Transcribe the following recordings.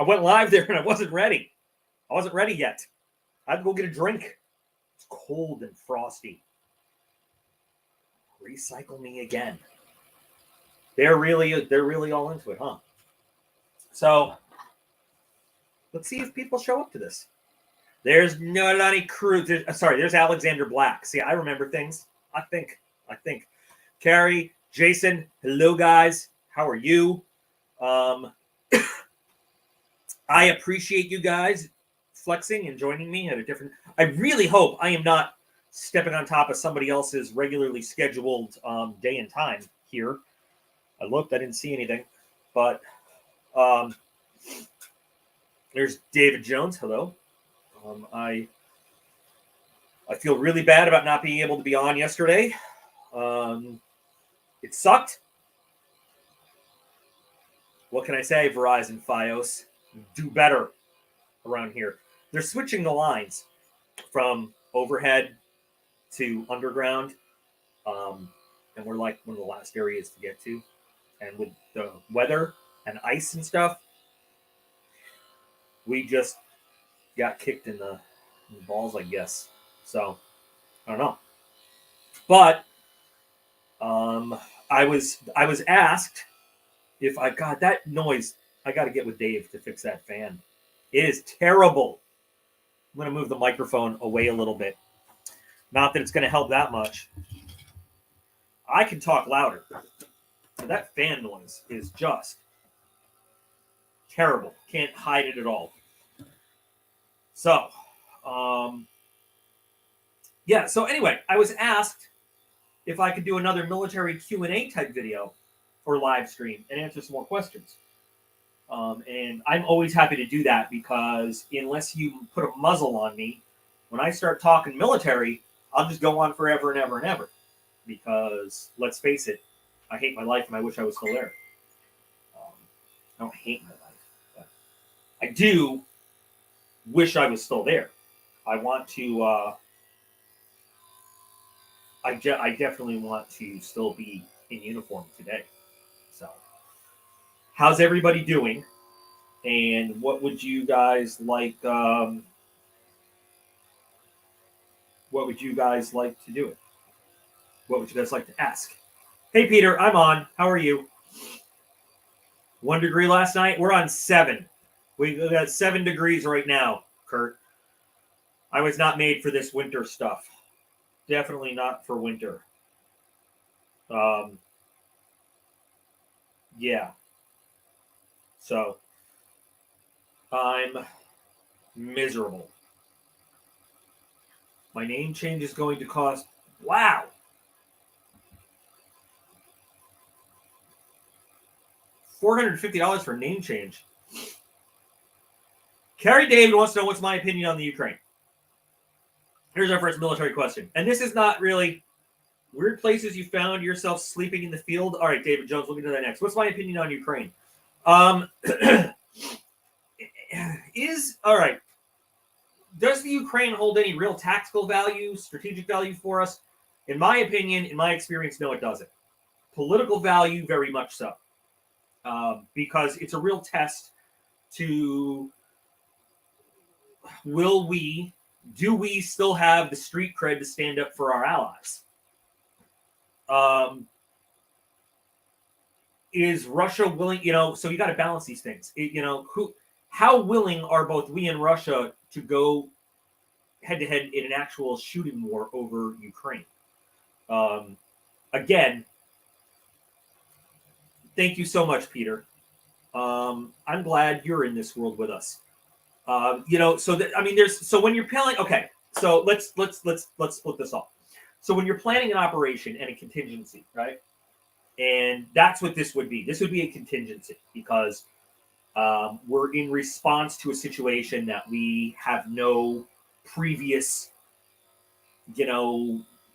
went live there and I wasn't ready. I wasn't ready yet. I had to go get a drink. It's cold and frosty. Recycle me again. They're really all into it, huh? So let's see if people show up to this. There's Nolani Cruz. There's Alexander Black. See, I remember things. I think. Carrie, Jason, hello guys. How are you? I appreciate you guys flexing and joining me at a different. I really hope I am not stepping on top of somebody else's regularly scheduled day and time here. I looked, I didn't see anything, but there's David Jones. Hello. I feel really bad about not being able to be on yesterday. It sucked. What can I say? Verizon, Fios, do better around here. They're switching the lines from overhead to underground, and we're like one of the last areas to get to. And with the weather and ice and stuff, we just got kicked in the balls, I guess. So I don't know, but I was asked if I got that noise. I got to get with Dave to fix that fan. It is terrible. I'm going to move the microphone away a little bit. Not that it's going to help that much. I can talk louder. That fan noise is just terrible. Can't hide it at all. So, yeah. So anyway, I was asked if I could do another military Q&A type video or live stream and answer some more questions. And I'm always happy to do that because unless you put a muzzle on me, when I start talking military, I'll just go on forever and ever and ever. Because let's face it, I hate my life and I wish I was still there. I don't hate my life, but I do wish I was still there. I want to. I definitely want to still be in uniform today. So, how's everybody doing? And what would you guys like? What would you guys like to do? What would you guys like to ask? Hey, Peter, I'm on. How are you? 1 degree last night. We're on 7. We got 7 degrees right now, Kurt. I was not made for this winter stuff. Definitely not for winter. Yeah. So, I'm miserable. My name change is going to cost, wow, $450 for a name change. Carrie David wants to know what's my opinion on the Ukraine. Here's our first military question. And this is not really weird places you found yourself sleeping in the field. All right, David Jones, we'll get to that next. What's my opinion on Ukraine? All right. Does the Ukraine hold any real tactical value, strategic value for us? In my opinion, in my experience, no, it doesn't. Political value, very much so. Because it's a real test to do we still have the street cred to stand up for our allies? Is Russia willing, so you got to balance these things. How willing are both we and Russia to go head to head in an actual shooting war over Ukraine? Again, thank you so much, Peter. I'm glad you're in this world with us. So when you're planning, okay, so let's split this off. So when you're planning an operation and a contingency, right? And that's what this would be. This would be a contingency because we're in response to a situation that we have no previous,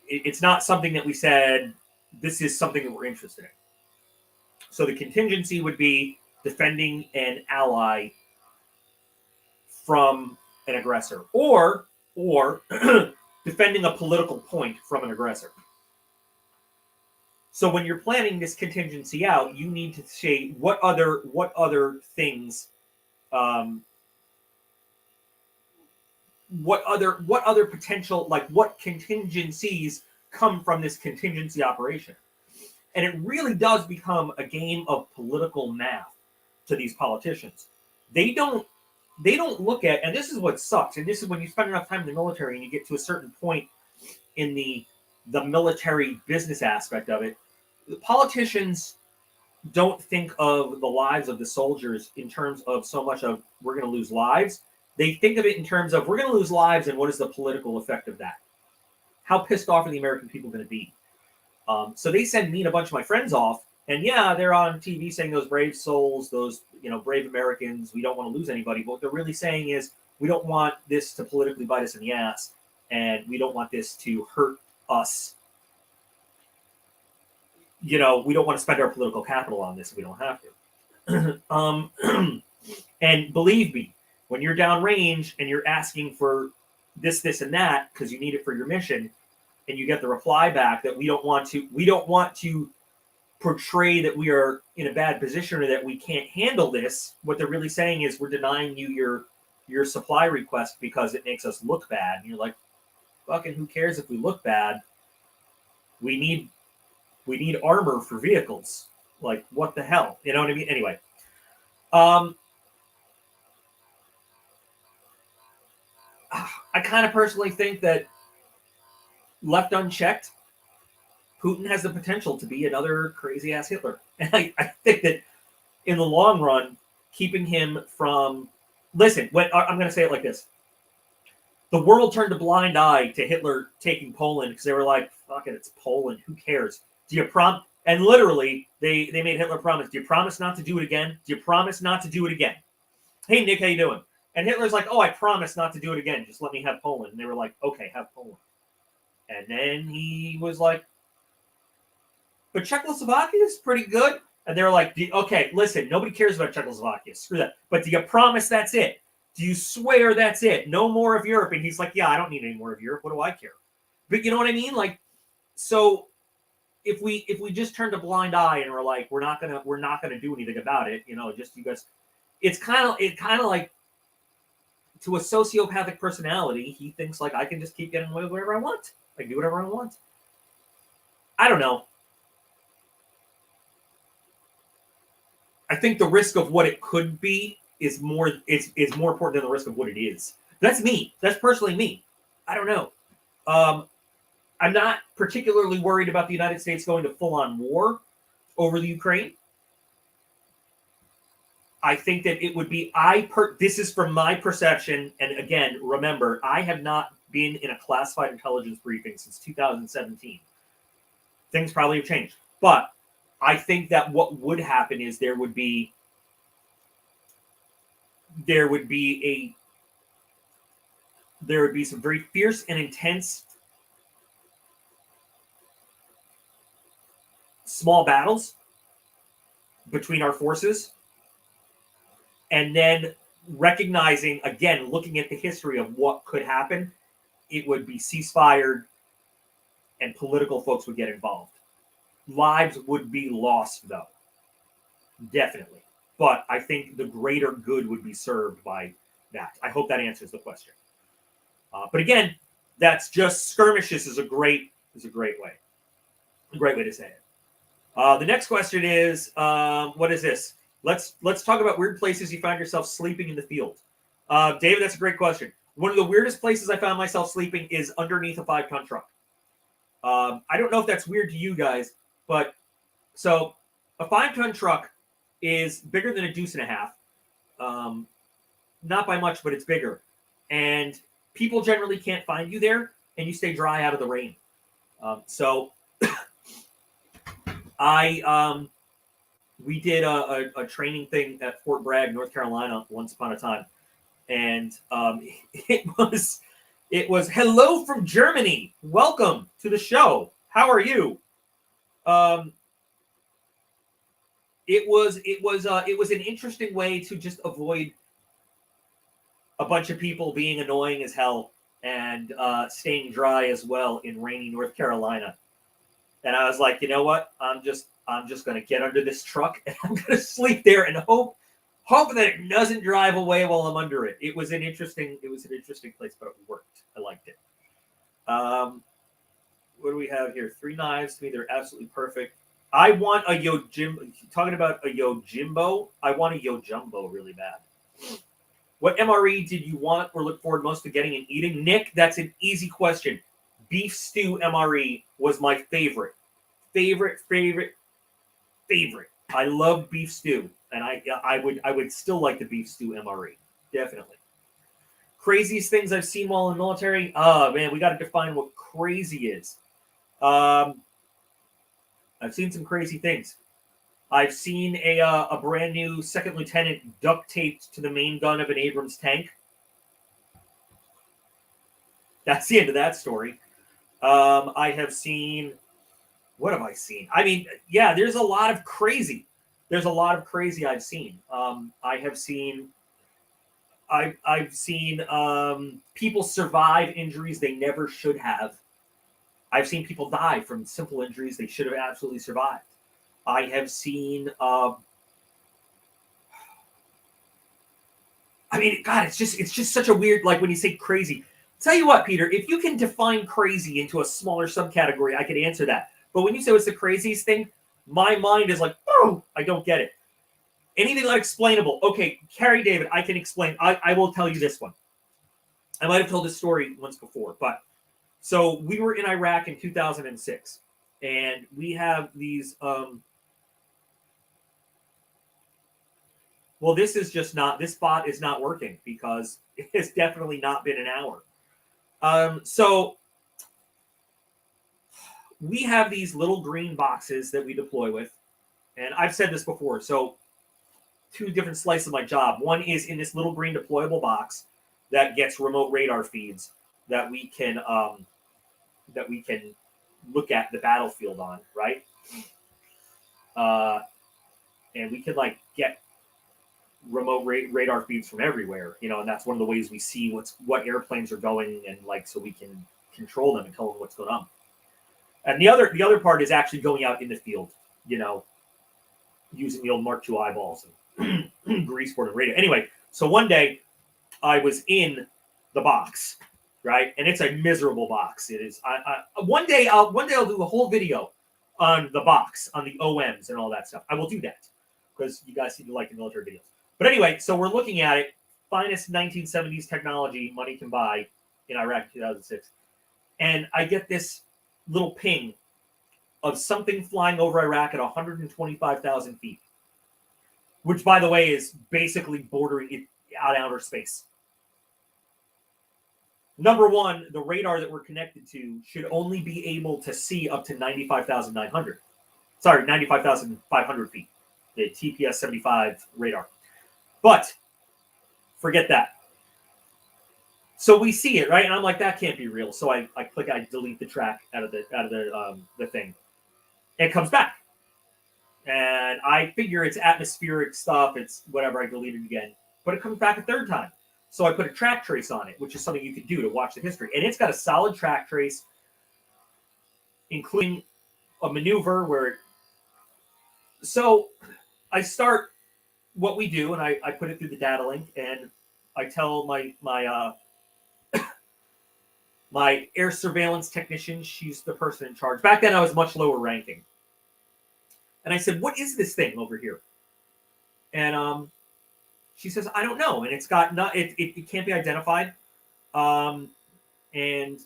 it's not something that we said, this is something that we're interested in. So the contingency would be defending an ally from an aggressor or defending a political point from an aggressor. So when you're planning this contingency out, you need to say what other things what other potential, like what contingencies come from this contingency operation. And it really does become a game of political math to these politicians. They don't look at, and this is what sucks, and this is when you spend enough time in the military and you get to a certain point in the military business aspect of it, the politicians don't think of the lives of the soldiers in terms of so much of we're going to lose lives. They think of it in terms of we're going to lose lives and what is the political effect of that? How pissed off are the American people going to be? So they send me and a bunch of my friends off, and yeah, they're on TV saying those brave souls, those brave Americans, we don't want to lose anybody. But what they're really saying is we don't want this to politically bite us in the ass, and we don't want this to hurt us. We don't want to spend our political capital on this if we don't have to. And believe me, when you're downrange and you're asking for this, and that because you need it for your mission, and you get the reply back that we don't want to portray that we are in a bad position or that we can't handle this. What they're really saying is we're denying you your supply request because it makes us look bad. And you're like, fucking who cares if we look bad? We need armor for vehicles. Like, what the hell? You know what I mean? Anyway. I kind of personally think that left unchecked, Putin has the potential to be another crazy-ass Hitler. And I think that in the long run, keeping him from... Listen, I'm going to say it like this. The world turned a blind eye to Hitler taking Poland because they were like, fuck it, it's Poland. Who cares? Do you promise? And literally, they made Hitler promise. Do you promise not to do it again? Do you promise not to do it again? Hey, Nick, how you doing? And Hitler's like, oh, I promise not to do it again. Just let me have Poland. And they were like, okay, have Poland. And then he was like, but Czechoslovakia is pretty good. And they were like, okay, listen, nobody cares about Czechoslovakia. Screw that. But do you promise that's it? Do you swear that's it? No more of Europe? And he's like, yeah, I don't need any more of Europe. What do I care? But you know what I mean? Like, so if we just turned a blind eye and we're like, we're not gonna do anything about it, just you guys, it's kind of like, to a sociopathic personality, he thinks like I can just keep getting away with whatever I want. I can do whatever I want. I don't know. I think the risk of what it could be is more important than the risk of what it is. That's me. That's personally me. I don't know. I'm not particularly worried about the United States going to full-on war over the Ukraine. I think that it would be, this is from my perception, and again, remember, I have not been in a classified intelligence briefing since 2017. Things probably have changed. But I think that what would happen is there would be some very fierce and intense small battles between our forces. And then recognizing, again, looking at the history of what could happen, it would be ceasefire and political folks would get involved. Lives would be lost, though. Definitely. But I think the greater good would be served by that. I hope that answers the question. But again, that's just skirmishes is a great way. A great way to say it. The next question is, what is this? Let's talk about weird places you find yourself sleeping in the field. David, that's a great question. One of the weirdest places I found myself sleeping is underneath a 5-ton truck. I don't know if that's weird to you guys, but so a 5-ton truck is bigger than a deuce and a half. Not by much, but it's bigger. And people generally can't find you there, and you stay dry out of the rain. So we did a training thing at Fort Bragg, North Carolina, once upon a time, and it was hello from Germany. Welcome to the show. How are you? It was an interesting way to just avoid a bunch of people being annoying as hell and staying dry as well in rainy North Carolina. And I was like, you know what? I'm just going to get under this truck and I'm going to sleep there and hope Hope that it doesn't drive away while I'm under it. It was an interesting place, but it worked. I liked it. What do we have here? 3 knives. To me, they're absolutely perfect. I want a Yojimbo. Talking about a Yojimbo, I want a Yojumbo really bad. What MRE did you want or look forward most to getting and eating? Nick, that's an easy question. Beef stew MRE was my favorite. Favorite. I love beef stew, and I would still like the beef stew MRE. Definitely. Craziest things I've seen while in the military? Oh, man, we got to define what crazy is. I've seen some crazy things. I've seen a brand new second lieutenant duct taped to the main gun of an Abrams tank. That's the end of that story. I have seen... What have I seen? I mean, yeah, there's a lot of crazy. There's a lot of crazy I've seen. I've seen people survive injuries they never should have. I've seen people die from simple injuries they should have absolutely survived. I have seen. I mean, God, it's just such a weird, like when you say crazy. Tell you what, Peter, if you can define crazy into a smaller subcategory, I could answer that. But when you say what's the craziest thing, my mind is like, oh, I don't get it. Anything unexplainable. Okay, Carrie David, I can explain. I will tell you this one. I might have told this story once before, but so we were in Iraq in 2006, and we have these. Well, this bot is not working because it has definitely not been an hour. So we have these little green boxes that we deploy with. And I've said this before. So 2 different slices of my job. One is in this little green deployable box that gets remote radar feeds that we can look at the battlefield on, right? And we can like get remote radar feeds from everywhere, and that's one of the ways we see what airplanes are going, and like so we can control them and tell them what's going on. And the other part is actually going out in the field, using the old Mark II eyeballs and grease board and radio. Anyway, so one day I was in the box, right, and it's a miserable box. It is. One day I'll do a whole video on the box, on the OMs and all that stuff. I will do that because you guys seem to like the military videos. But anyway, so we're looking at it. Finest 1970s technology money can buy in Iraq in 2006. And I get this little ping of something flying over Iraq at 125,000 feet, which, by the way, is basically bordering it out outer space. Number one, the radar that we're connected to should only be able to see up to 95,500 feet, the TPS-75 radar. But forget that. So we see it, right? And I'm like, that can't be real. So I delete the track out of the thing. And it comes back. And I figure it's atmospheric stuff. It's whatever. I delete it again. But it comes back a third time. So I put a track trace on it, which is something you could do to watch the history. And it's got a solid track trace, including a maneuver where... So I start what we do, and I put it through the data link, and I tell my my air surveillance technician, she's the person in charge. Back then, I was much lower ranking. And I said, what is this thing over here? And she says, I don't know. And it's got it can't be identified. And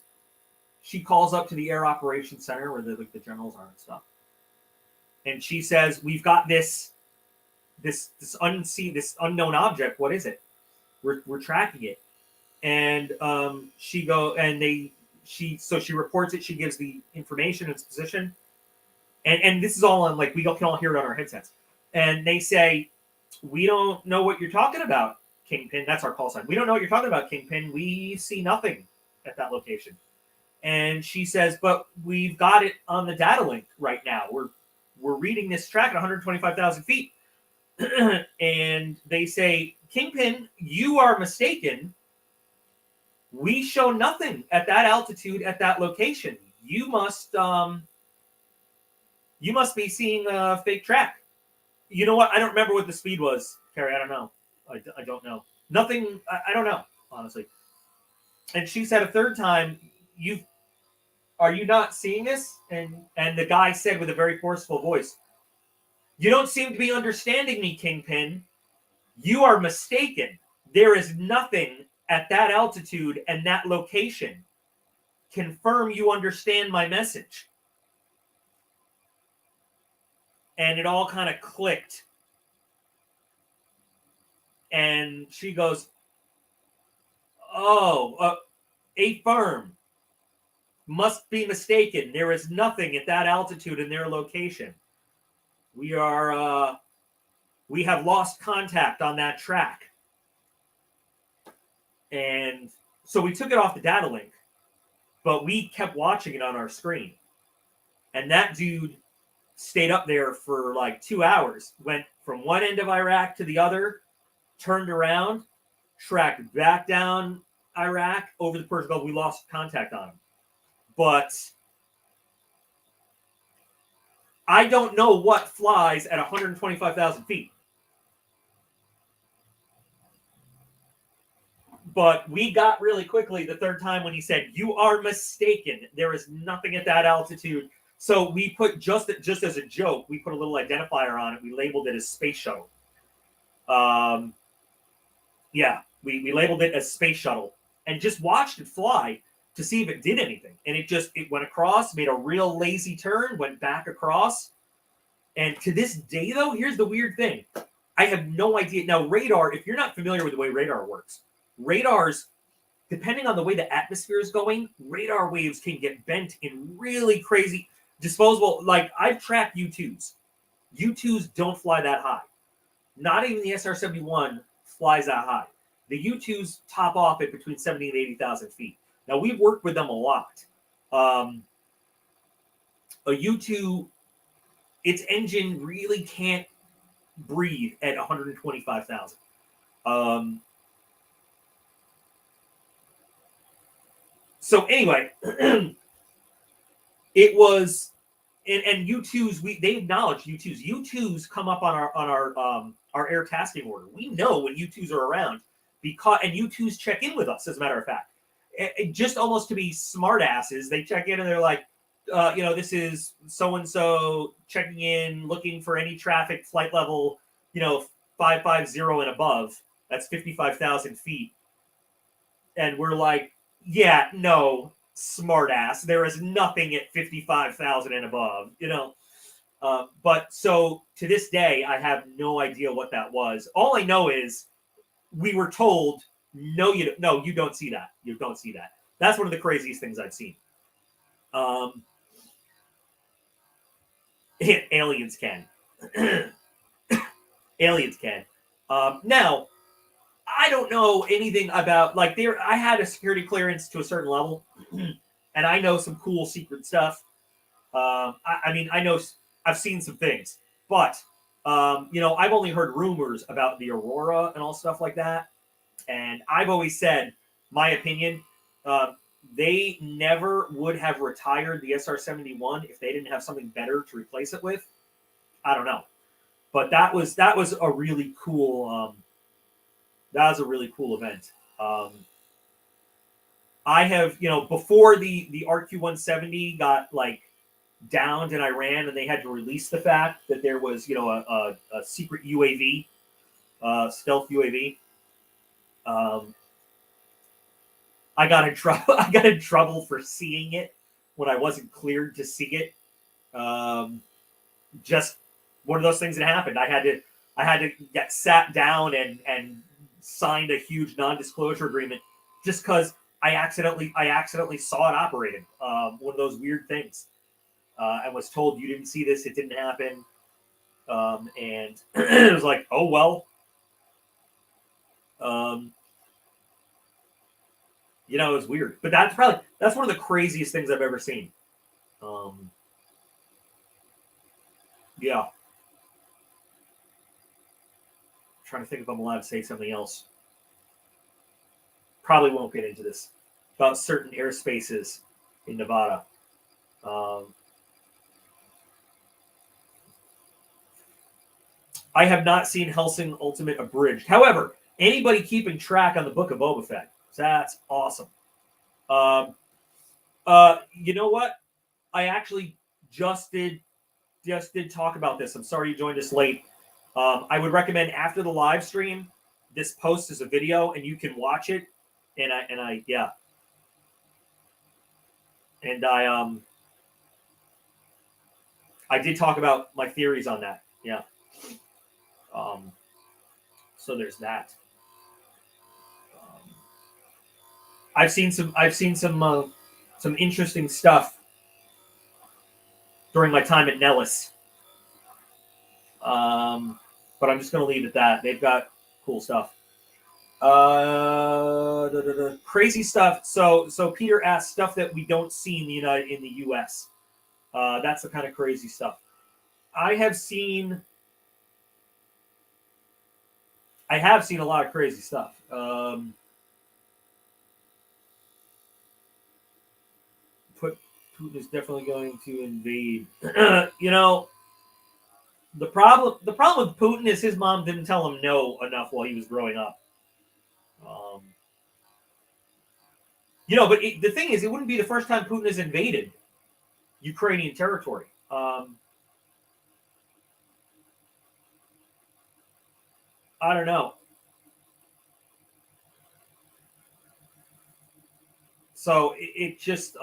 she calls up to the Air Operations Center where the generals are and stuff. And she says, we've got this unknown object. What is it? We're tracking it. And she reports it. She gives the information, its position, and this is all on, like, we can all hear it on our headsets. And they say, we don't know what you're talking about, Kingpin. That's our call sign. We don't know what you're talking about, Kingpin. We see nothing at that location. And she says, but we've got it on the data link right now. We're reading this track at 125,000 feet. And they say, Kingpin, you are mistaken. We show nothing at that altitude at that location. You must be seeing a fake track. You know what? I don't remember what the speed was. Carrie, I don't know. I don't know. Nothing. I don't know, honestly. And she said a third time, are you not seeing this? And the guy said with a very forceful voice, you don't seem to be understanding me, Kingpin. You are mistaken. There is nothing at that altitude and that location. Confirm you understand my message. And it all kind of clicked. And she goes, oh, a firm must be mistaken. There is nothing at that altitude in their location. We have lost contact on that track. And so we took it off the data link, but we kept watching it on our screen. And that dude stayed up there for like 2 hours, went from one end of Iraq to the other, turned around, tracked back down Iraq over the Persian Gulf. We lost contact on him. But I don't know what flies at 125,000 feet. But we got really quickly the third time when he said, you are mistaken. There is nothing at that altitude. So we put, just as a joke, we put a little identifier on it. We labeled it as Space Shuttle. We labeled it as Space Shuttle and just watched it fly to see if it did anything. And it went across, made a real lazy turn, went back across. And to this day, though, here's the weird thing. I have no idea. Now, radar, if you're not familiar with the way radar works, radars, depending on the way the atmosphere is going, radar waves can get bent in really crazy disposable. Like, I've tracked U-2s. U-2s don't fly that high. Not even the SR-71 flies that high. The U-2s top off at between 70 and 80,000 feet. Now, we've worked with them a lot. A U-2, its engine really can't breathe at 125,000. So anyway, it was, and U-2s, they acknowledge U-2s. U-2s come up on our air tasking order. We know when U-2s are around and U-2s check in with us, as a matter of fact. Just almost to be smartasses, they check in and they're like, this is so-and-so checking in, looking for any traffic flight level, 550 and above. That's 55,000 feet. And we're like, yeah, no, smartass. There is nothing at 55,000 and above, But so to this day, I have no idea what that was. All I know is we were told, no, you don't see that. You don't see that. That's one of the craziest things I've seen. Aliens can. Aliens can. Now, I don't know anything about, I had a security clearance to a certain level, and I know some cool secret stuff. I know I've seen some things, but, I've only heard rumors about the Aurora and all stuff like that. And I've always said, my opinion, they never would have retired the SR-71 if they didn't have something better to replace it with. I don't know. But that was a really cool event. I have, before the RQ-170 got downed in Iran and they had to release the fact that there was, a secret UAV, stealth UAV. I got in trouble. I got in trouble for seeing it when I wasn't cleared to see it. Just one of those things that happened. I had to get sat down and signed a huge non-disclosure agreement just because I accidentally saw it operating. One of those weird things. And was told, you didn't see this, it didn't happen. And it was like, oh well. It was weird. But that's one of the craziest things I've ever seen. Yeah. I'm trying to think if I'm allowed to say something else. Probably won't get into this. About certain airspaces in Nevada. I have not seen Hellsing Ultimate abridged. However, anybody keeping track on the Book of Boba Fett, that's awesome. You know what? I actually just did talk about this. I'm sorry you joined us late. I would recommend after the live stream, this post is a video and you can watch it. And I did talk about my theories on that. Yeah. So there's that. I've seen some interesting stuff during my time at Nellis. But I'm just going to leave it at that. They've got cool stuff. Crazy stuff. So Peter asked stuff that we don't see in the U.S. That's the kind of crazy stuff. I have seen a lot of crazy stuff. Putin is definitely going to invade. The problem with Putin is his mom didn't tell him no enough while he was growing up. But the thing is, it wouldn't be the first time Putin has invaded Ukrainian territory. I don't know. So it just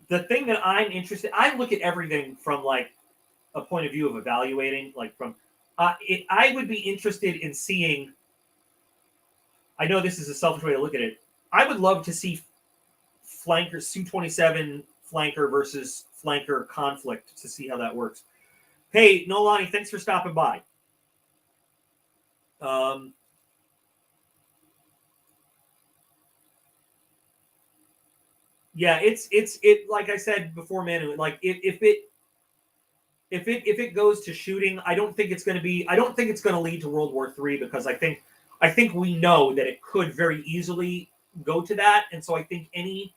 the thing that I'm interested, I look at everything from like a point of view of evaluating, like from I would be interested in seeing. I know this is a selfish way to look at it. I would love to see flanker Su-27 flanker versus flanker conflict to see how that works. Hey, Nolani, thanks for stopping by. Yeah, it's like I said before, man. Like if it goes to shooting, I don't think it's going to lead to World War III, because I think we know that it could very easily go to that, and so I think any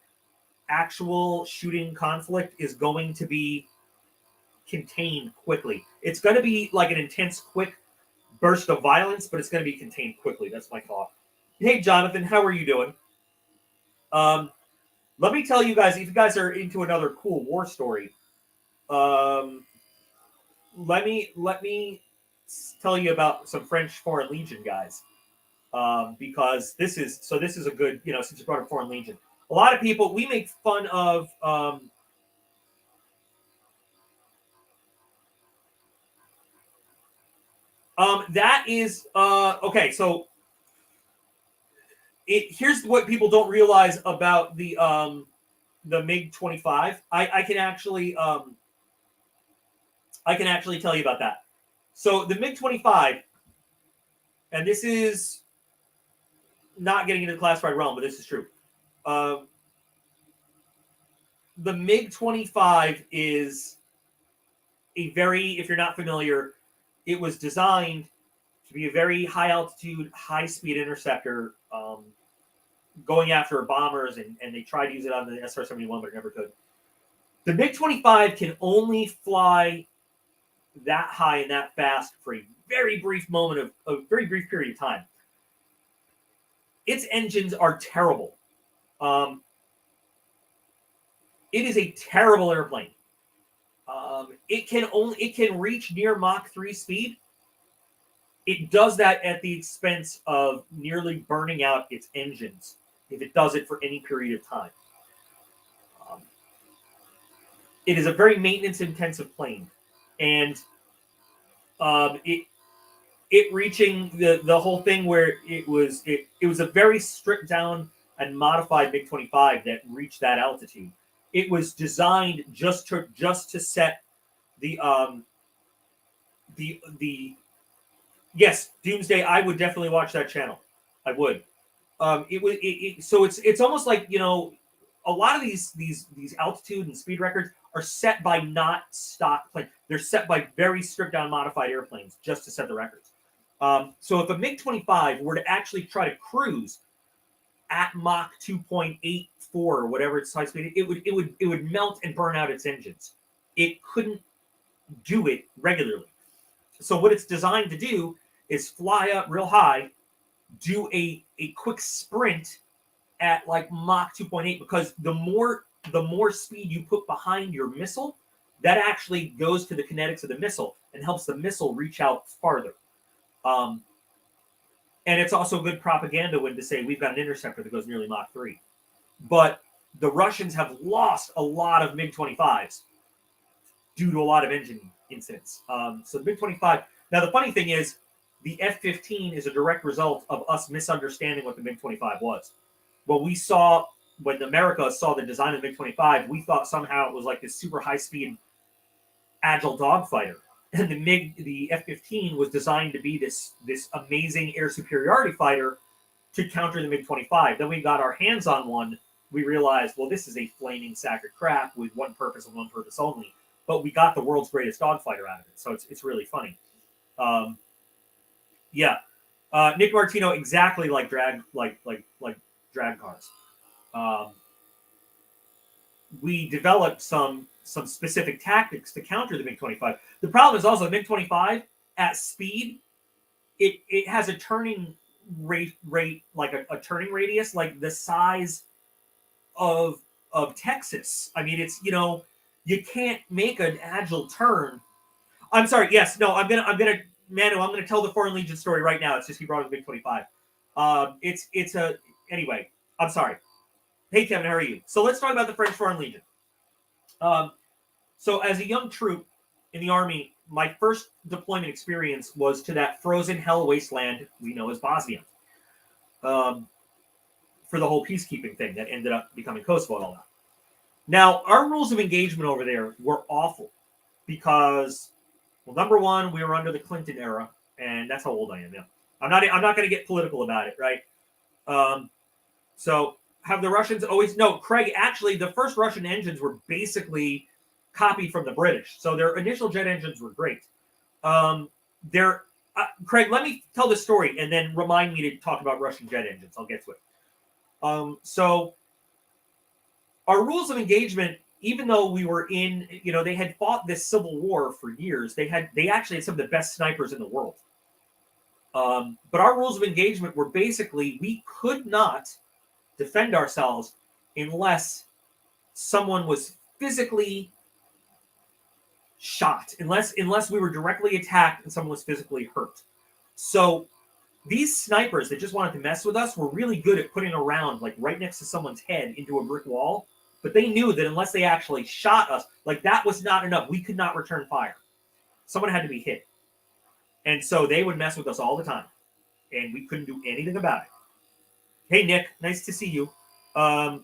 actual shooting conflict is going to be contained quickly. It's going to be like an intense, quick burst of violence, but it's going to be contained quickly. That's my thought. Hey, Jonathan, how are you doing? Let me tell you guys, if you guys are into another cool war story, let me tell you about some French Foreign Legion guys, because this is a good, since you brought up Foreign Legion. A lot of people, we make fun of that is okay. So here's what people don't realize about the MiG-25. I can actually tell you about that. So the MiG-25, and this is not getting into the classified realm, but this is true. The MiG-25 is a very, if you're not familiar, it was designed to be a very high altitude, high speed interceptor, going after bombers, and they tried to use it on the SR-71, but it never could. The MiG-25 can only fly that high and that fast for a very brief moment of a very brief period of time. Its engines are terrible. It is a terrible airplane. It can reach near Mach 3 speed. It does that at the expense of nearly burning out its engines if it does it for any period of time. It is a very maintenance-intensive plane, and it reaching the whole thing where it was a very stripped down and modified MiG-25 that reached that altitude. It was designed just to set the yes, Doomsday. I would definitely watch that channel. I would. So it's almost like, a lot of these altitude and speed records are set by not stock planes. They're set by very stripped down modified airplanes just to set the records. So if a MiG-25 were to actually try to cruise at Mach 2.84 or whatever its high speed, it would melt and burn out its engines. It couldn't do it regularly. So what it's designed to do is fly up real high, do a quick sprint at like Mach 2.8, because the more speed you put behind your missile, that actually goes to the kinetics of the missile and helps the missile reach out farther. And it's also good propaganda when to say we've got an interceptor that goes nearly Mach 3. But the Russians have lost a lot of MiG-25s due to a lot of engine incidents. So the MiG-25. Now the funny thing is, the F-15 is a direct result of us misunderstanding what the MiG-25 was. When America saw the design of the MiG-25, we thought somehow it was like this super high-speed, agile dogfighter. And the F-15 was designed to be this amazing air superiority fighter to counter the MiG-25. Then we got our hands on one. We realized, well, this is a flaming sack of crap with one purpose and one purpose only. But we got the world's greatest dogfighter out of it, so it's really funny. Nick Martino, exactly like drag cars. We developed some specific tactics to counter the MiG-25. The problem is also the MiG-25 at speed, it has a turning rate like a turning radius like the size of Texas. I mean, it's, you can't make an agile turn. I'm sorry. Yes, no. I'm gonna Manu. I'm gonna tell the Foreign Legion story right now. It's just he brought up MiG-25. Anyway. I'm sorry. Hey Kevin, how are you? So let's talk about the French Foreign Legion. So as a young troop in the army, my first deployment experience was to that frozen hell wasteland we know as Bosnia. For the whole peacekeeping thing that ended up becoming Kosovo and all that. Now, our rules of engagement over there were awful because, well, number one, we were under the Clinton era, and that's how old I am now. I'm not going to get political about it, right? So have the Russians always... No, Craig, actually, the first Russian engines were basically copied from the British. So their initial jet engines were great. Craig, let me tell the story and then remind me to talk about Russian jet engines. I'll get to it. So our rules of engagement, even though we were in, they had fought this civil war for years, they actually had some of the best snipers in the world. But our rules of engagement were basically, we could not defend ourselves unless someone was physically shot, unless we were directly attacked and someone was physically hurt. So these snipers that just wanted to mess with us were really good at putting a round like right next to someone's head into a brick wall. But they knew that unless they actually shot us, like that was not enough. We could not return fire. Someone had to be hit. And so they would mess with us all the time. And we couldn't do anything about it. Hey, Nick, nice to see you. I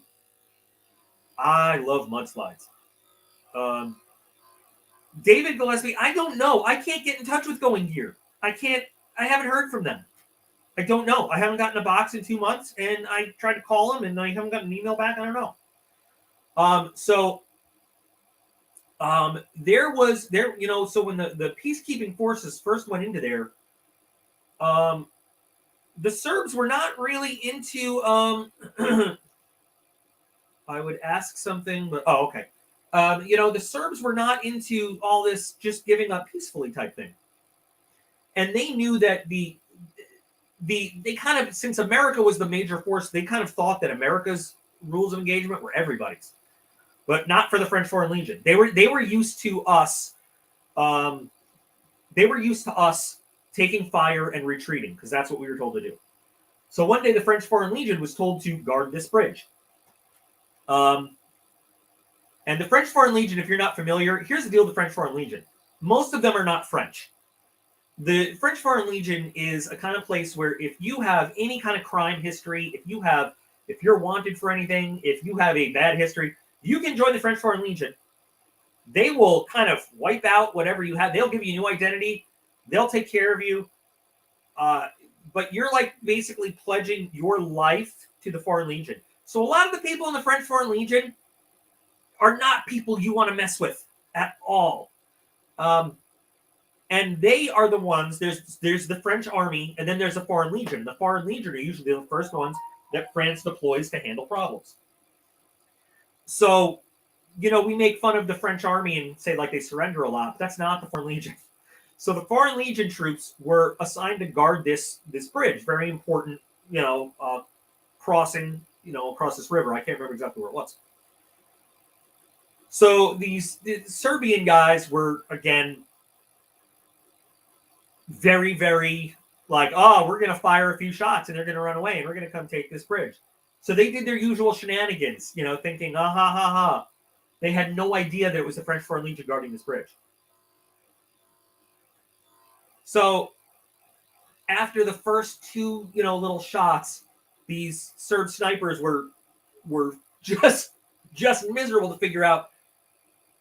love mudslides. David Gillespie, I don't know. I can't get in touch with Going Gear. I haven't heard from them. I don't know. I haven't gotten a box in 2 months, and I tried to call them, and I haven't gotten an email back. I don't know. So when the peacekeeping forces first went into there, the Serbs were not really into, I would ask something, but, oh, okay. The Serbs were not into all this just giving up peacefully type thing. And they knew that they kind of, since America was the major force, they kind of thought that America's rules of engagement were everybody's, but not for the French Foreign Legion. They were used to us. They were used to us taking fire and retreating because that's what we were told to do. So one day the French Foreign Legion was told to guard this bridge. And the French Foreign Legion, if you're not familiar, here's the deal with the French Foreign Legion. Most of them are not French. The French Foreign Legion is a kind of place where if you have any kind of crime history, if you're wanted for anything, if you have a bad history, you can join the French Foreign Legion. They will kind of wipe out whatever you have. They'll give you a new identity. They'll take care of you. But you're like basically pledging your life to the Foreign Legion. So a lot of the people in the French Foreign Legion are not people you want to mess with at all. And they are the ones, there's the French army, and then there's the Foreign Legion. The Foreign Legion are usually the first ones that France deploys to handle problems. So we make fun of the French army and say like they surrender a lot, but that's not the Foreign Legion. So the Foreign Legion troops were assigned to guard this bridge, very important, crossing, across this river. I can't remember exactly where it was. So the Serbian guys were, again, very, very like, oh, we're going to fire a few shots and they're going to run away and we're going to come take this bridge. So they did their usual shenanigans, thinking, ha, ha, ha. They had no idea that it was the French Foreign Legion guarding this bridge. So after the first two, little shots, these Serb snipers were just miserable to figure out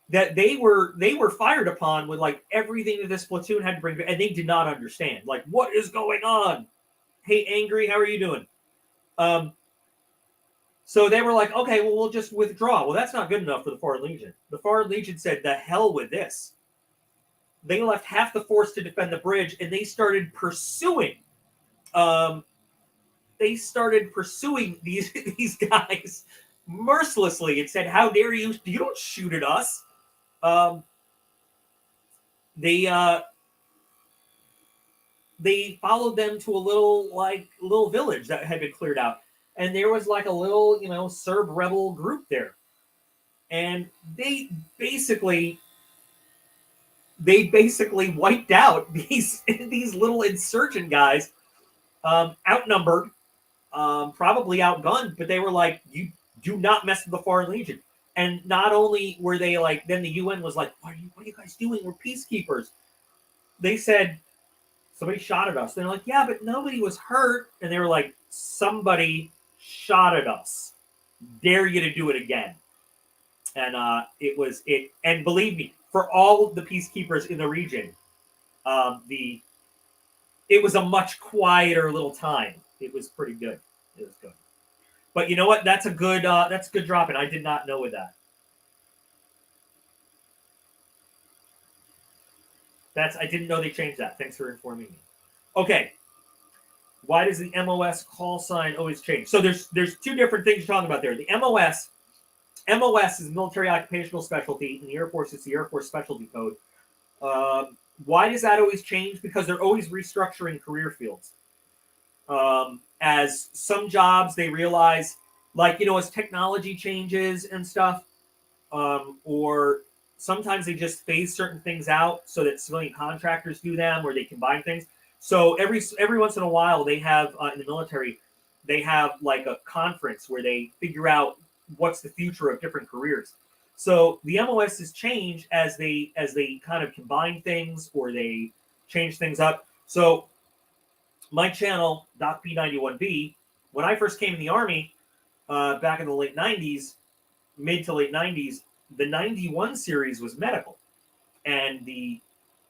that they were fired upon with like everything that this platoon had to bring, and they did not understand like what is going on. Hey, Angry, how are you doing? So they were like, okay, well, we'll just withdraw. Well, that's not good enough for the Foreign Legion. The Foreign Legion said, the hell with this. They left half the force to defend the bridge, and they started pursuing. These guys mercilessly and said, "How dare you? You don't shoot at us." They followed them to a little village that had been cleared out, and there was like a little Serb rebel group there, and they basically wiped out these little insurgent guys, outnumbered, probably outgunned, but they were like, you do not mess with the Foreign Legion. And not only were they like, then the UN was like, what are you guys doing? We're peacekeepers. They said, somebody shot at us. They're like, yeah, but nobody was hurt. And they were like, somebody shot at us. Dare you to do it again. And and believe me, for all of the peacekeepers in the region, it was a much quieter little time. It was pretty good. It was good. But you know what? That's a good drop, and I did not know with that. I didn't know they changed that. Thanks for informing me. Okay. Why does the MOS call sign always change? So there's two different things you're talking about there. The MOS is military occupational specialty. In the Air Force, it's the Air Force Specialty Code. Why does that always change? Because they're always restructuring career fields. As some jobs, they realize, like, as technology changes and stuff, or sometimes they just phase certain things out so that civilian contractors do them, or they combine things. So every once in a while, they have in the military, they have like a conference where they figure out what's the future of different careers. So the MOS has changed as they kind of combine things or they change things up. So my channel, DocP 91B, when I first came in the Army back in the late 90s, mid to late 90s, the 91 series was medical. And the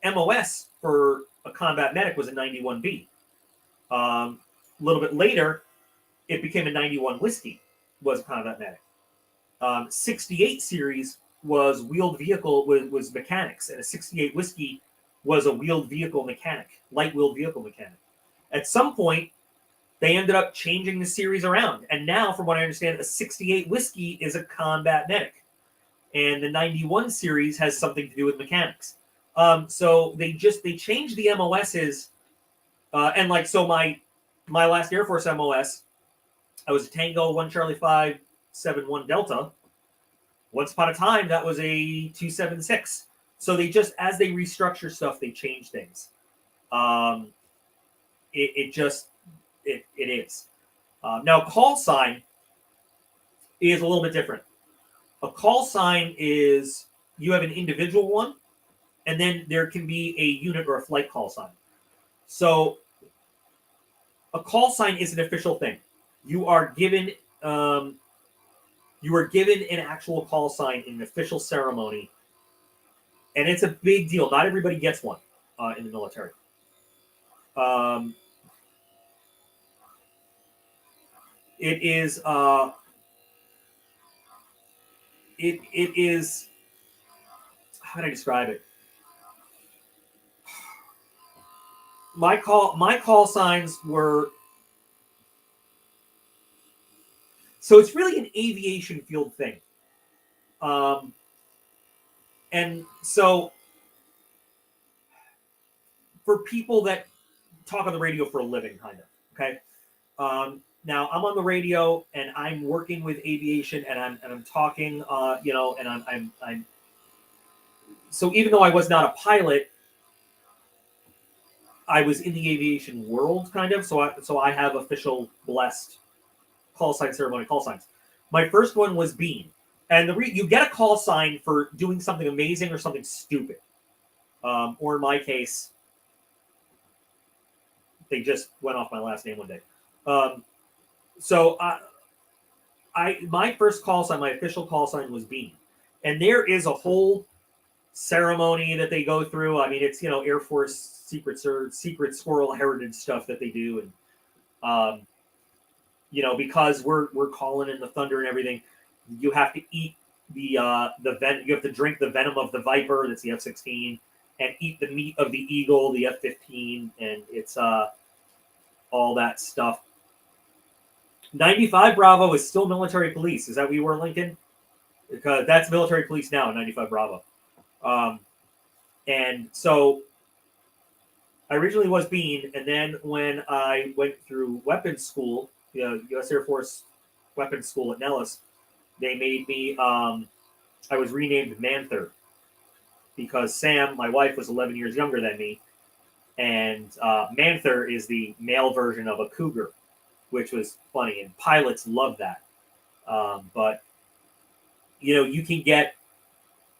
MOS for a combat medic was a 91B. A little bit later, it became a 91 whiskey, was a combat medic. 68 series was wheeled vehicle, was mechanics, and a 68 whiskey was a wheeled vehicle mechanic, light wheeled vehicle mechanic. At some point, they ended up changing the series around. And now, from what I understand, a 68 whiskey is a combat medic. And the 91 series has something to do with mechanics. So they changed the MOSs. And like, so my last Air Force MOS, I was a Tango 1 Charlie 5 7-1 Delta. Once upon a time, that was a 276. So they just, as they restructure stuff, they change things. It is. Now, call sign is a little bit different. A call sign is you have an individual one, and then there can be a unit or a flight call sign. So a call sign is an official thing. You are given an actual call sign in an official ceremony, and it's a big deal. Not everybody gets one in the military. It is how can I describe it? My call signs were, so it's really an aviation field thing. And so for people that talk on the radio for a living, kind of, okay. Now I'm on the radio and I'm working with aviation and I'm talking, and I'm so even though I was not a pilot, I was in the aviation world, kind of. So I have official blessed call sign ceremony call signs. My first one was Bean, and you get a call sign for doing something amazing or something stupid, or in my case, they just went off my last name one day. So my first call sign, my official call sign was Bean, and there is a whole ceremony that they go through. I mean, it's Air Force secret squirrel heritage stuff that they do, and because we're calling in the thunder and everything, you have to eat you have to drink the venom of the viper, that's the F-16, and eat the meat of the eagle, the F-15, and it's all that stuff. 95 Bravo is still military police. Is that where you were, Lincoln? Because that's military police now in 95 Bravo. And so I originally was Bean, and then when I went through weapons school, U.S. Air Force weapons school at Nellis, they made me, I was renamed Manther because Sam, my wife, was 11 years younger than me, and Manther is the male version of a cougar, which was funny, and pilots love that. But you can get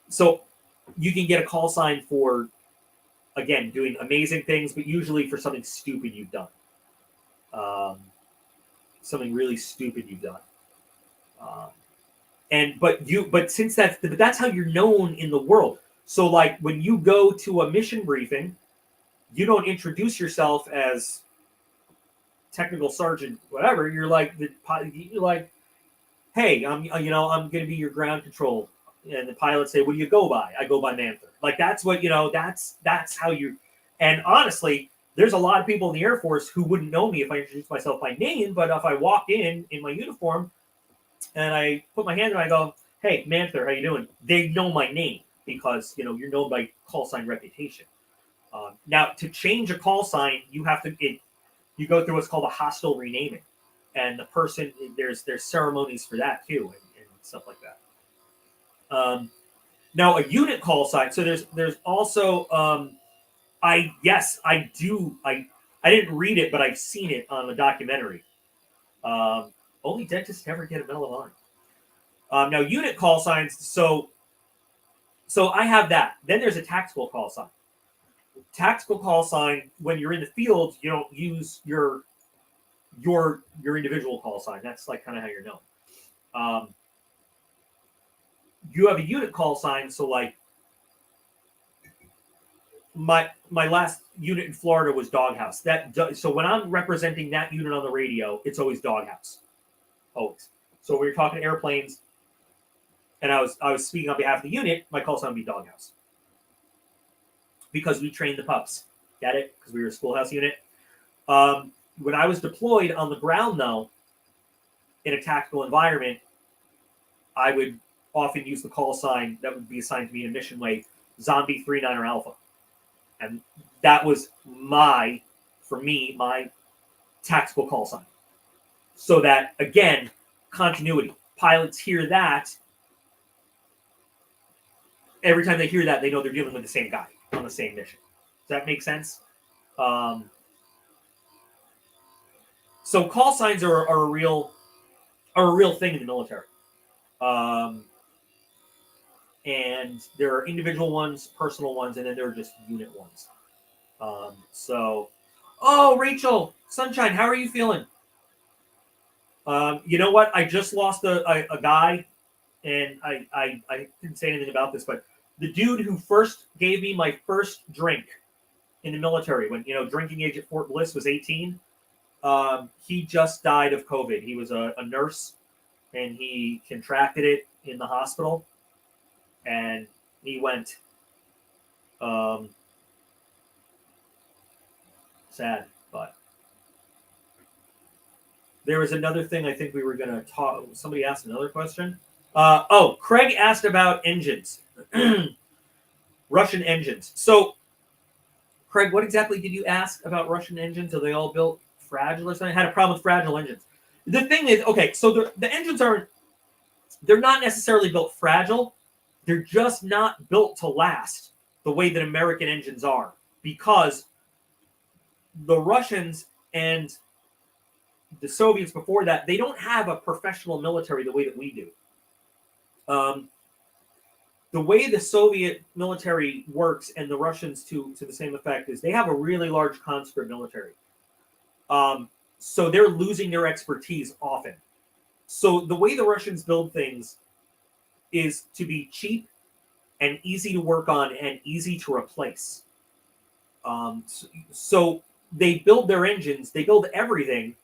a call sign for, again, doing amazing things, but usually for something stupid you've done, something really stupid you've done. But since that's how you're known in the world. So like when you go to a mission briefing, you don't introduce yourself as technical sergeant, whatever. You're like hey, I'm going to be your ground control, and the pilots say, what do you go by? I go by Manther. Like that's what that's how you. And honestly, there's a lot of people in the Air Force who wouldn't know me if I introduced myself by name, but if I walked in my uniform and I put my hand and I go, hey, Manther, how you doing? They know my name because you're known by call sign reputation. Now, to change a call sign, you have to you go through what's called a hostile renaming, and the person there's ceremonies for that too, and stuff like that. Now, a unit call sign. So there's also I didn't read it, but I've seen it on a documentary. Only dentists ever get a Medal of Honor. Now, unit call signs. So I have that. Then there's a tactical call sign. Tactical call sign. When you're in the field, you don't use your individual call sign. That's like kind of how you're known. You have a unit call sign. So like my last unit in Florida was Doghouse. So when I'm representing that unit on the radio, it's always Doghouse. Always. So when you're talking airplanes, and I was speaking on behalf of the unit, my call sign would be Doghouse. Because we trained the pups. Get it? Because we were a schoolhouse unit. When I was deployed on the ground, though, in a tactical environment, I would often use the call sign that would be assigned to me in a mission way, Zombie 39er Alpha. And that was my tactical call sign. So that, again, continuity. Pilots hear that. Every time they hear that, they know they're dealing with the same guy on the same mission. Does that make sense? So call signs are a real thing in the military. And there are individual ones, personal ones, and then there are just unit ones. Oh, Rachel, Sunshine, how are you feeling? You know what? I just lost a guy, and I didn't say anything about this, but the dude who first gave me my first drink in the military, when drinking age at Fort Bliss was 18, he just died of COVID. He was a nurse, and he contracted it in the hospital, and he went. Sad, but there was another thing I think we were going to talk. Somebody asked another question. Craig asked about engines, Russian engines. So, Craig, what exactly did you ask about Russian engines? Are they all built fragile or something? I had a problem with fragile engines. The thing is, okay, so the engines they're not necessarily built fragile. They're just not built to last the way that American engines are, because the Russians and the Soviets before that, they don't have a professional military the way that we do. The way the Soviet military works and the Russians to the same effect is they have a really large conscript military. So they're losing their expertise often. So the way the Russians build things is to be cheap and easy to work on and easy to replace. So they build their engines, they build everything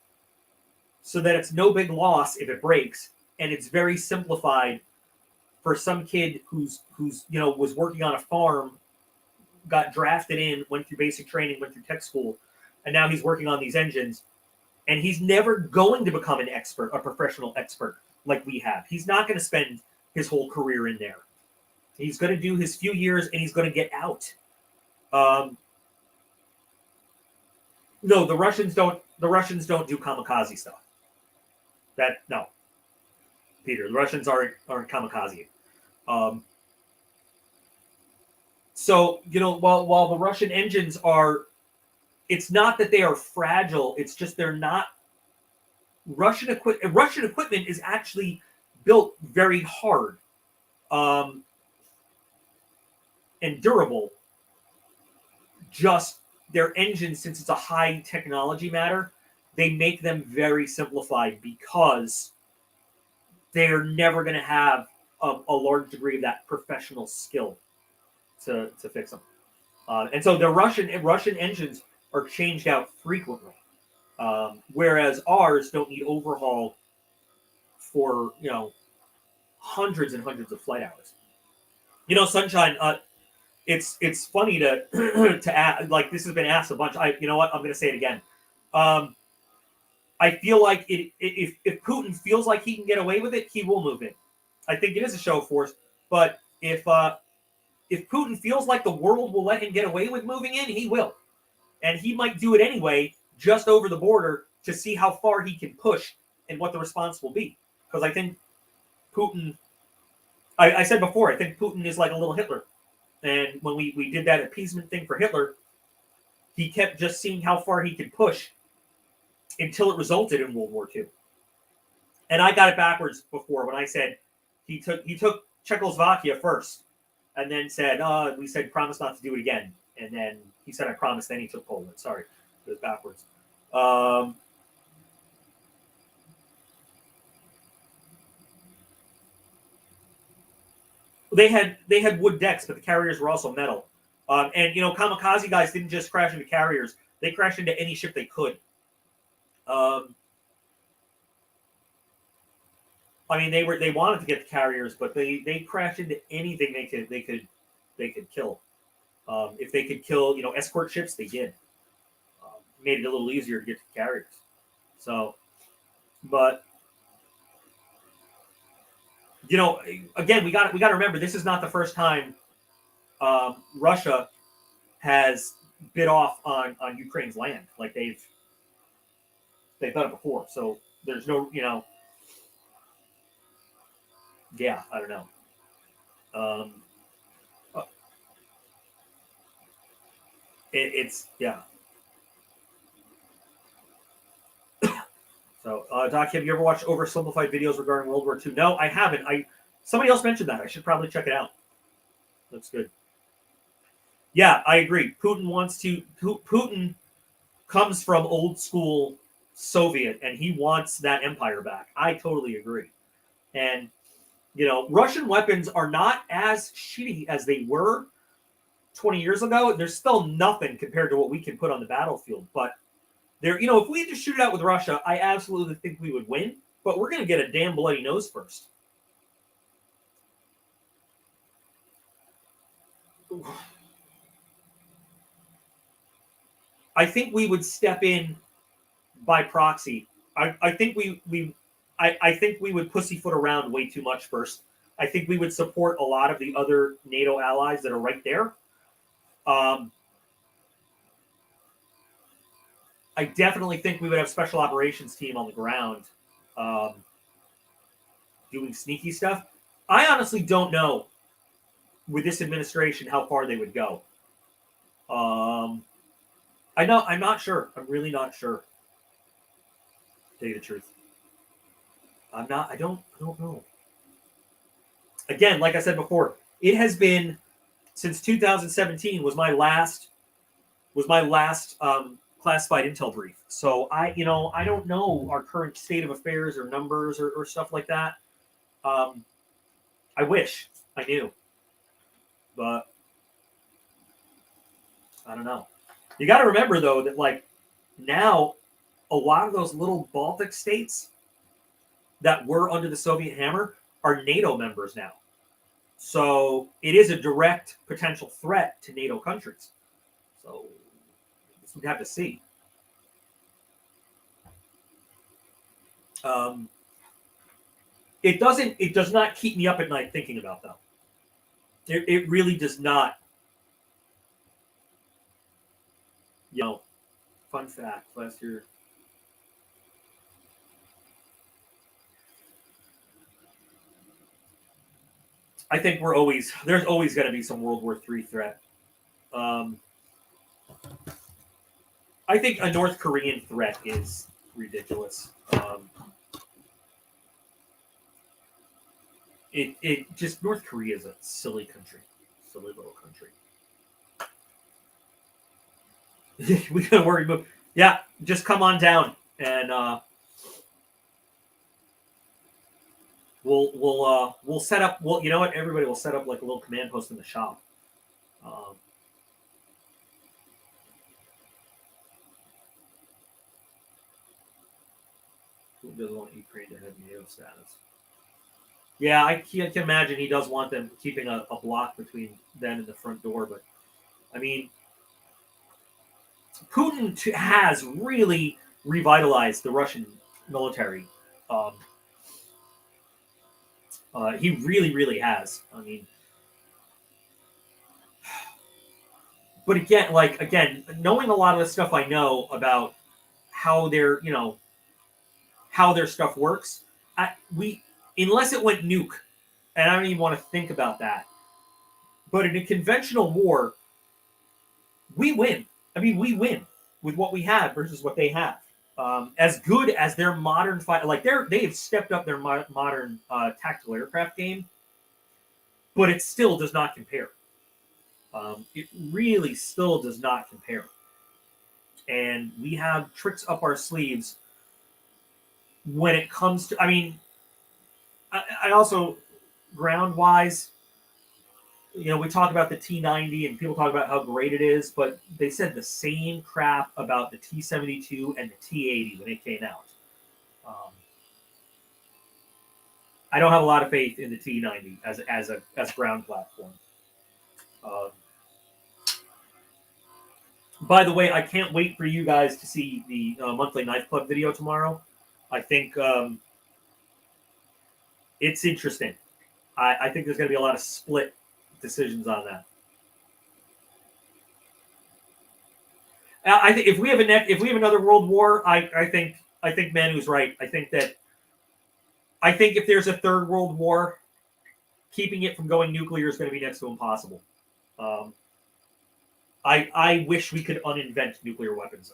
so that it's no big loss if it breaks, and it's very simplified for some kid who's was working on a farm, got drafted in, went through basic training, went through tech school, and now he's working on these engines, and he's never going to become an expert, a professional expert like we have. He's not going to spend his whole career in there. He's going to do his few years and he's going to get out. No, the Russians don't. The Russians don't do kamikaze stuff. No, Peter. The Russians aren't kamikaze. So while the Russian engines are, it's not that they are fragile. It's just they're not. Russian equipment is actually built very hard, and durable. Just their engines, since it's a high technology matter, they make them very simplified because they're never going to have a large degree of that professional skill to fix them. And so the Russian engines are changed out frequently, whereas ours don't need overhaul for hundreds and hundreds of flight hours. Sunshine. It's funny to to ask, like, this has been asked a bunch. You know what? I'm going to say it again. I feel like if Putin feels like he can get away with it, he will move in. I think it is a show of force. But if Putin feels like the world will let him get away with moving in, he will, and he might do it anyway, just over the border, to see how far he can push and what the response will be. Because I think Putin. I said before, I think Putin is like a little Hitler. And when we did that appeasement thing for Hitler, he kept just seeing how far he could push until it resulted in World War II. And I got it backwards before when I said he took Czechoslovakia first, and then said, we said promise not to do it again. And then he said I promised, then he took Poland. Sorry, it was backwards. They had wood decks, but the carriers were also metal. And kamikaze guys didn't just crash into carriers; they crashed into any ship they could. I mean, they wanted to get the carriers, but they crashed into anything they could kill. If they could kill escort ships, they did. Made it a little easier to get to the carriers. So, but again, we got to remember, this is not the first time Russia has bit off on Ukraine's land. Like they've done it before. So there's no, yeah, I don't know. It's yeah. So, Doc, have you ever watched oversimplified videos regarding World War II? No, I haven't. Somebody else mentioned that. I should probably check it out. Looks good. Yeah, I agree. Putin comes from old school Soviet, and he wants that empire back. I totally agree. And, Russian weapons are not as shitty as they were 20 years ago. There's still nothing compared to what we can put on the battlefield. But if we just shoot it out with Russia, I absolutely think we would win. But we're going to get a damn bloody nose first. I think we would step in by proxy. I think we I think we would pussyfoot around way too much first. I think we would support a lot of the other NATO allies that are right there. I definitely think we would have special operations team on the ground doing sneaky stuff. I honestly don't know with this administration how far they would go. I'm not sure. I'm really not sure. To tell you the truth. I don't know. Again, like I said before, it has been since 2017 was my last classified intel brief. So I don't know our current state of affairs or numbers or stuff like that. I wish I knew, but I don't know. You got to remember though that like now a lot of those little Baltic states that were under the Soviet hammer are NATO members now. So it is a direct potential threat to NATO countries. So we'd have to see. It does not keep me up at night thinking about them. It really does not. Fun fact, last year. I think there's always going to be some World War III threat. I think a North Korean threat is ridiculous. It just North Korea is a silly country, silly little country. We gotta worry about. Yeah, just come on down and we'll set up. Well, you know what? Everybody will set up like a little command post in the shop. Who doesn't want Ukraine to have NATO status? Yeah, I can imagine he does want them keeping a block between them and the front door. But I mean, Putin has really revitalized the Russian military. He really, really has. I mean, but again, knowing a lot of the stuff I know about how their stuff works, unless it went nuke, and I don't even want to think about that. But in a conventional war, we win. I mean, we win with what we have versus what they have. As good as their modern fight, like they've stepped up their modern tactical aircraft game, but it still does not compare. It really still does not compare. And we have tricks up our sleeves when it comes to. I mean, I also ground-wise, we talk about the T-90 and people talk about how great it is, but they said the same crap about the T-72 and the T-80 when it came out. I don't have a lot of faith in the T-90 as a ground platform. By the way, I can't wait for you guys to see the monthly Knife Club video tomorrow. I think it's interesting. I think there's going to be a lot of split decisions on that. I think if we have another world war, I think Manu's right. I think if there's a third world war, keeping it from going nuclear is going to be next to impossible. I wish we could uninvent nuclear weapons.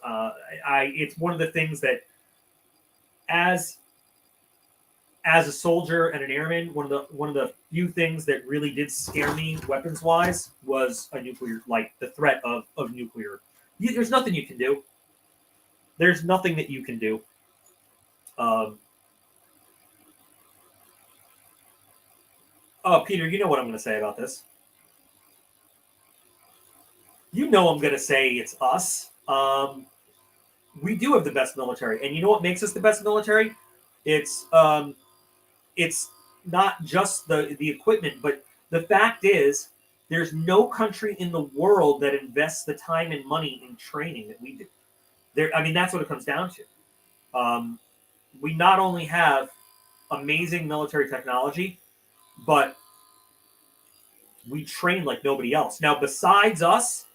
It's one of the things that, as a soldier and an airman, one of the few things that really did scare me weapons wise was a nuclear, like the threat of nuclear. There's nothing you can do. There's nothing that you can do. Oh, Peter, you know what I'm going to say about this. You know I'm going to say it's us. We do have the best military. And you know what makes us the best military? It's not just the equipment, but the fact is there's no country in the world that invests the time and money in training that we do. I mean, that's what it comes down to. We not only have amazing military technology, but we train like nobody else. Now, besides us,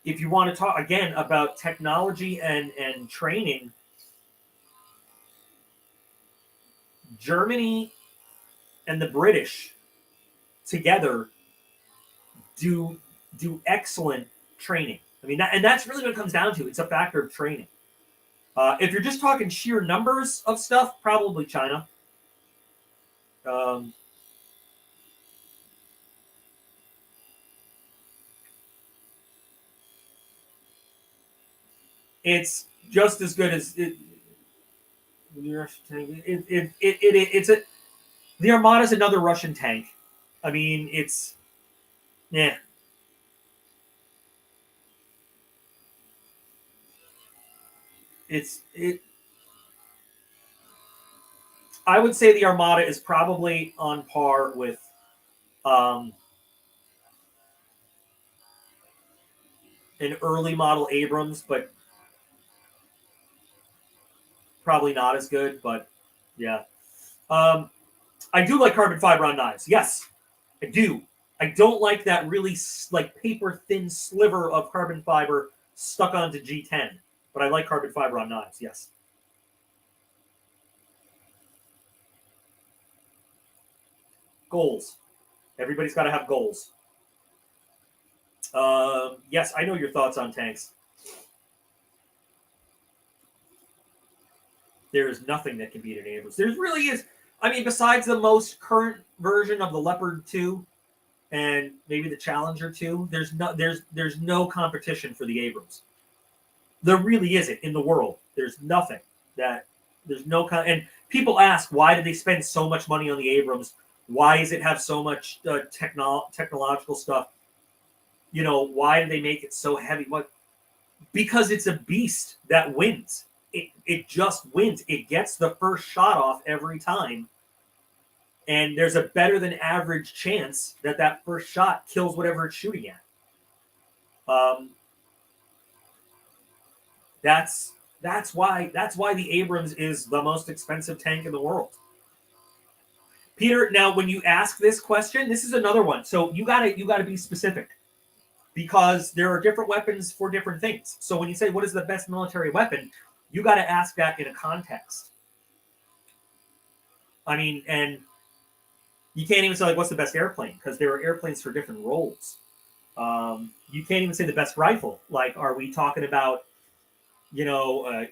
if you want to talk again about technology and training, Germany and the British together do excellent training. I mean, and that's really what it comes down to. It's a factor of training. If you're just talking sheer numbers of stuff, probably China. It's just as good as it. It's a the Armada is another Russian tank. I mean, it's yeah. It. I would say the Armada is probably on par with um, an early model Abrams, but probably not as good. But yeah, I do like carbon fiber on knives. Yes, I do. I don't like that really like paper thin sliver of carbon fiber stuck onto G10, but I like carbon fiber on knives. Yes. Goals. Everybody's got to have goals. Yes, I know your thoughts on tanks. There is nothing that can beat an Abrams. There really is. I mean, besides the most current version of the Leopard 2 and maybe the Challenger 2, there's no competition for the Abrams. There really isn't in the world. There's nothing that there's no and people ask why did they spend so much money on the Abrams? Why does it have so much technological stuff? You know, why do they make it so heavy? What? Because it's a beast that wins. It just wins. It gets the first shot off every time. And there's a better than average chance that that first shot kills whatever it's shooting at. That's why the Abrams is the most expensive tank in the world. Peter, now when you ask this question, this is another one. So you gotta be specific because there are different weapons for different things. So when you say what is the best military weapon, you got to ask that in a context. I mean, and you can't even say like what's the best airplane because there are airplanes for different roles. You can't even say the best rifle. Like, are we talking about, you know,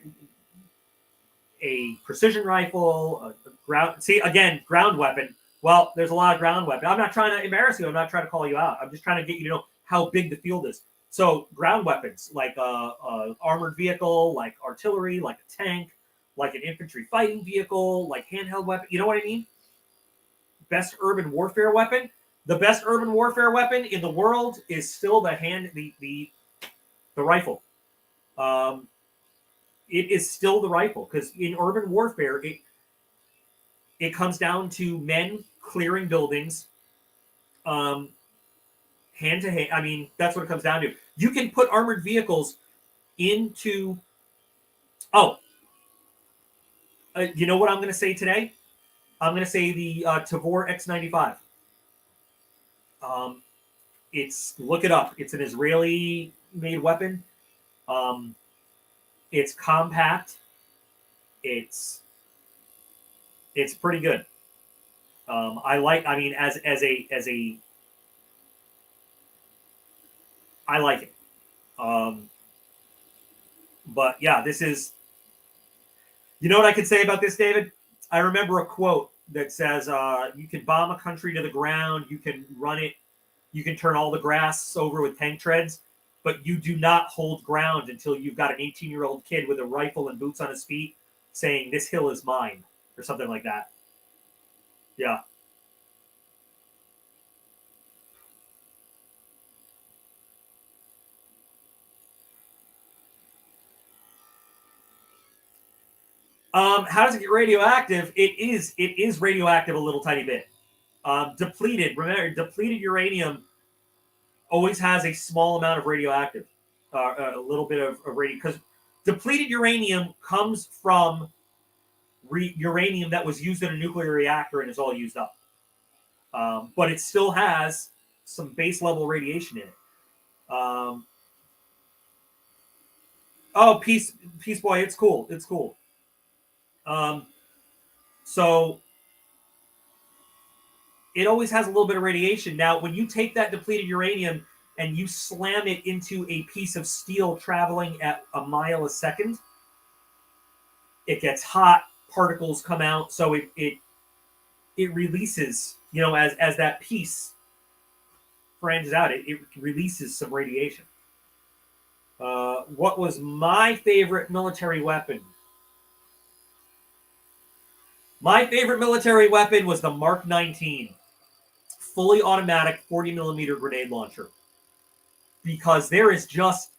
a precision rifle, a ground? See, again, ground weapon. Well, there's a lot of ground weapon. I'm not trying to embarrass you. I'm not trying to call you out. I'm just trying to get you to know how big the field is. So ground weapons, like armored vehicle, like artillery, like a tank, like an infantry fighting vehicle, like handheld weapon. You know what I mean? Best urban warfare weapon. The best urban warfare weapon in the world is still the rifle. It is still the rifle because in urban warfare, it comes down to men clearing buildings, hand to hand. I mean, that's what it comes down to. You can put armored vehicles into. Oh, you know what I'm going to say today? I'm going to say the Tavor X95. Look it up. It's an Israeli-made weapon. It's compact. It's pretty good. I like. I mean, as a I like it. But yeah, this is. You know what I could say about this, David? I remember a quote that says, "You can bomb a country to the ground. You can run it. You can turn all the grass over with tank treads, but you do not hold ground until you've got an 18-year-old kid with a rifle and boots on his feet saying this hill is mine," or something like that. Yeah. How does it get radioactive? It is radioactive a little tiny bit. Depleted. Remember, depleted uranium always has a small amount of radioactive, a little bit of radium, because depleted uranium comes from uranium that was used in a nuclear reactor and is all used up. But it still has some base level radiation in it. Oh, Peace Boy, it's cool. It's cool. So it always has a little bit of radiation. Now, when you take that depleted uranium and you slam it into a piece of steel traveling at a mile a second, it gets hot, particles come out, so it releases, as that piece franges out, it releases some radiation. What was my favorite military weapon? My favorite military weapon was the Mark 19, fully automatic 40 millimeter grenade launcher. Because there is just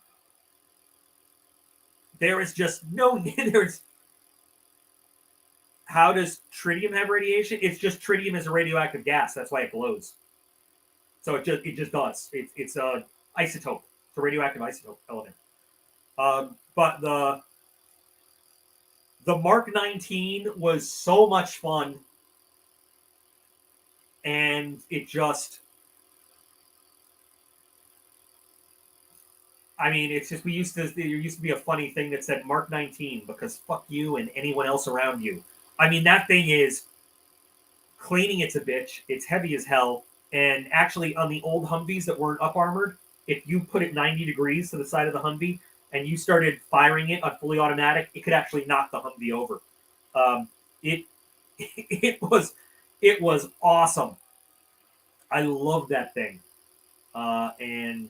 no there's how does tritium have radiation? It's just tritium is a radioactive gas. That's why it glows. So it just does. It's a isotope. It's a radioactive isotope element. But the Mark 19 was so much fun, and it just, I mean, it's just there used to be a funny thing that said Mark 19 because fuck you and anyone else around you. I mean, that thing is cleaning. It's a bitch. It's heavy as hell. And actually, on the old Humvees that weren't up armored, if you put it 90 degrees to the side of the Humvee and you started firing it on fully automatic, it could actually knock the Humvee over. It was awesome. I love that thing. And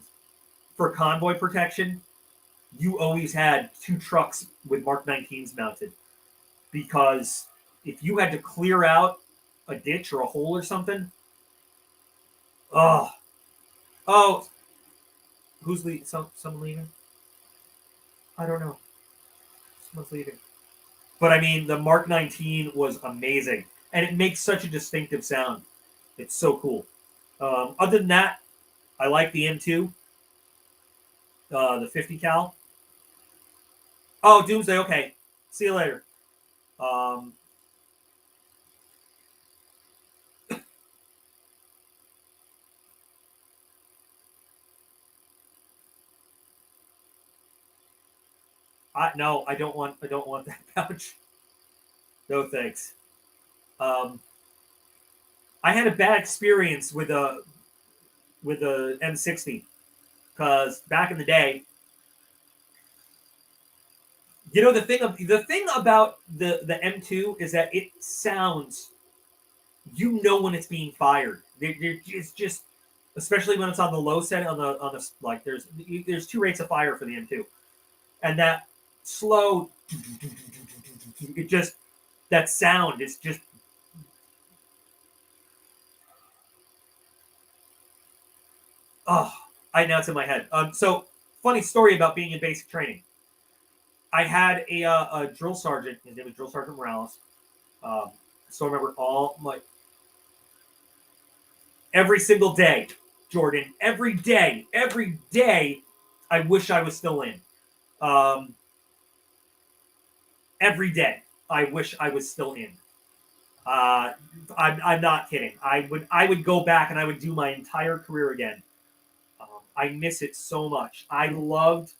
for convoy protection, you always had 2 trucks with Mark 19s mounted, because if you had to clear out a ditch or a hole or something, oh, who's leaving? Someone leaving? I don't know. Someone's leaving. But I mean, the Mark 19 was amazing, and it makes such a distinctive sound. It's so cool. Other than that, I like the M2, the 50 cal. Oh, Doomsday. Okay, see you later. No, I don't want that pouch. No thanks. I had a bad experience with a M60 because back in the day, the thing about the M2 is that it sounds, when it's being fired. It's just, especially when it's on the low setting, on the like, there's 2 rates of fire for the M2, and that slow, that sound is just, oh, now it's in my head. So funny story about being in basic training. I had a drill sergeant. His name was Drill Sergeant Morales. So I remember every single day, Jordan. Every day, I wish I was still in. Every day, I wish I was still in. I'm not kidding. I would go back and I would do my entire career again. I miss it so much. I loved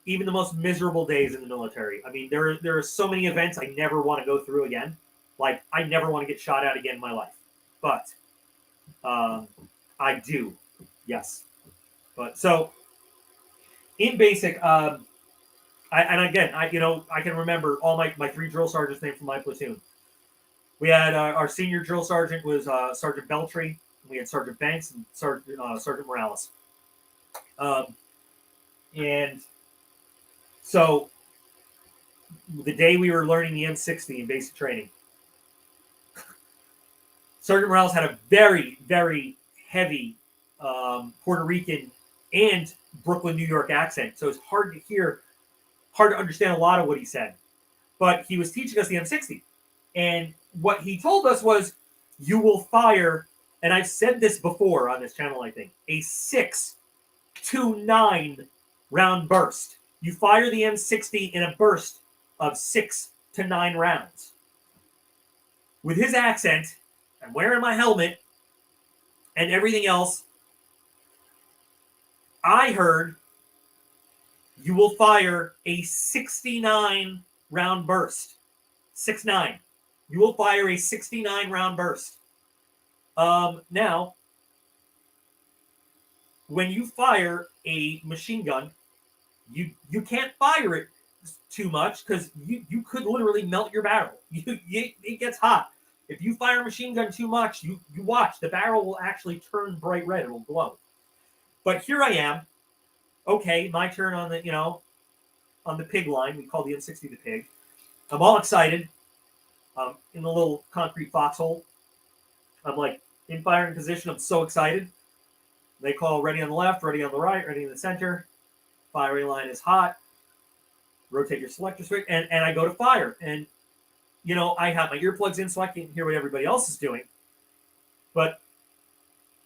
even the most miserable days in the military. I mean, there are so many events I never want to go through again. Like, I never want to get shot at again in my life. But I do, yes. But so in basic, I can remember all my 3 drill sergeants' names from my platoon. We had our senior drill sergeant was Sergeant Beltry. We had Sergeant Banks and Sergeant Morales. And so the day we were learning the M60 in basic training, Sergeant Morales had a very, very heavy Puerto Rican and Brooklyn, New York accent. So it's hard to hear, hard to understand a lot of what he said. But he was teaching us the M60. And what he told us was, you will fire, and I've said this before on this channel, I think, a 6 to 9 round burst. You fire the M60 in a burst of 6 to 9 rounds. with his accent and wearing my helmet and everything else, I heard, you will fire a 69 round burst. 6-9. You will fire a 69 round burst. Now, when you fire a machine gun, you can't fire it too much because you could literally melt your barrel. It gets hot. If you fire a machine gun too much, you watch, the barrel will actually turn bright red. It will glow. But here I am. Okay, my turn on the pig line. We call the M60 the pig. I'm all excited. In the little concrete foxhole. I'm like in firing position. I'm so excited. They call ready on the left, ready on the right, ready in the center. Firing line is hot. Rotate your selector switch, and I go to fire. And I have my earplugs in so I can't hear what everybody else is doing. But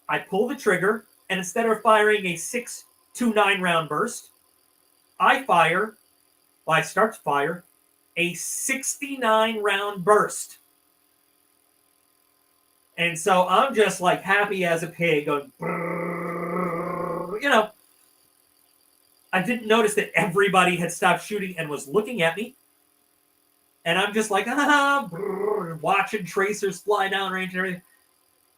I pull the trigger, and instead of firing a 6-9 round burst, I start to fire a 69 round burst. And so I'm just like happy as a pig going, I didn't notice that everybody had stopped shooting and was looking at me. And I'm just like, watching tracers fly down range and everything.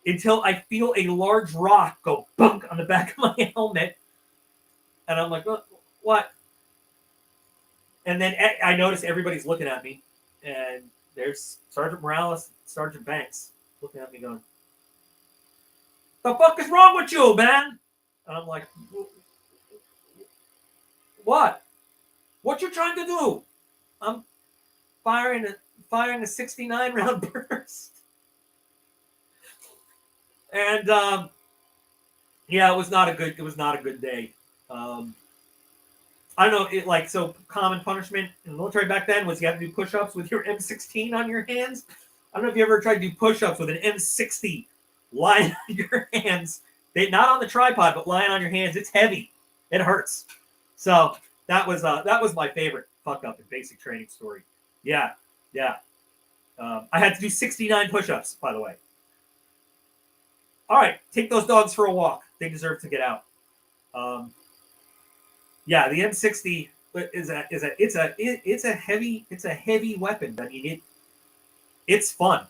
Until I feel a large rock go bunk on the back of my helmet. And I'm like, what? And then I notice everybody's looking at me. And there's Sergeant Morales, Sergeant Banks looking at me going, the fuck is wrong with you, man? And I'm like, what? What you trying to do? I'm firing a 69 round burst. And yeah, it was not a good day. I don't know, so common punishment in the military back then was you have to do push-ups with your M16 on your hands. I don't know if you ever tried to do push-ups with an M60 lying on your hands. Not on the tripod, but lying on your hands. It's heavy. It hurts. So that was my favorite fuck up in basic training story. Yeah. I had to do 69 push-ups, by the way. All right, take those dogs for a walk. They deserve to get out. Yeah, the M60 it's a heavy weapon. I mean, it's fun.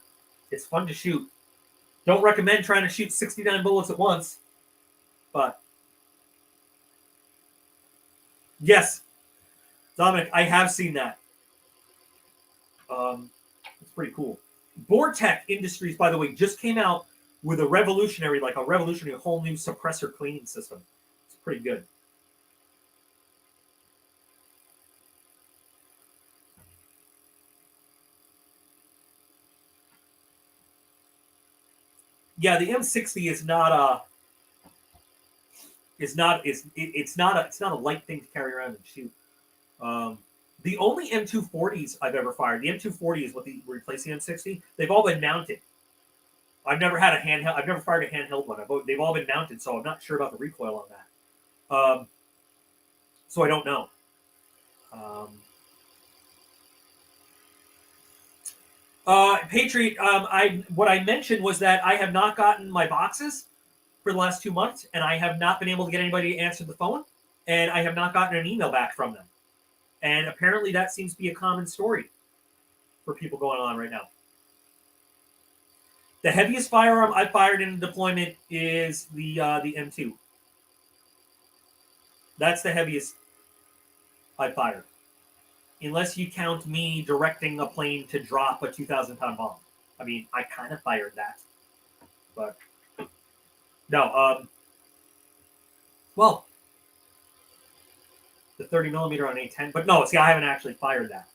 It's fun to shoot. Don't recommend trying to shoot 69 bullets at once, but yes, Dominic, I have seen that. It's pretty cool. Vortec Industries, by the way, just came out with a revolutionary whole new suppressor cleaning system. It's pretty good. Yeah, the M60 is not a light thing to carry around and shoot. The only M240s I've ever fired, the M240 is what replaced the M60. They've all been mounted. I've never had a handheld. I've never fired a handheld one. They've all been mounted, so I'm not sure about the recoil on that. So I don't know. Patriot, what I mentioned was that I have not gotten my boxes for the last 2 months, and I have not been able to get anybody to answer the phone, and I have not gotten an email back from them. And apparently that seems to be a common story for people going on right now. The heaviest firearm I fired in deployment is the M2. That's the heaviest I fired. Unless you count me directing a plane to drop a 2,000-pound bomb. I mean, I kind of fired that. But, no, well, the 30 millimeter on A10. But no, see, I haven't actually fired that.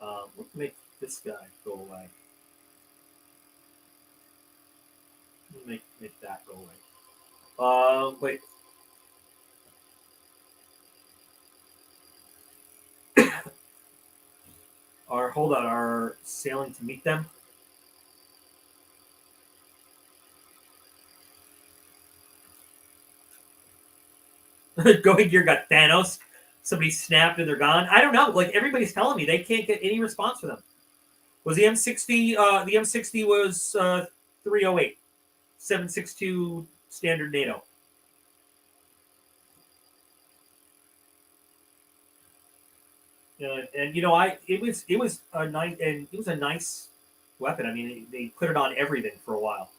Let's make this guy go away. Make that go away. Wait. Our sailing to meet them. Going gear got Thanos. Somebody snapped and they're gone. I don't know. Like everybody's telling me they can't get any response from them. Was the M60? The M60 was 308, 762 standard NATO. And you know, it was a nice weapon. I mean, they put it on everything for a while.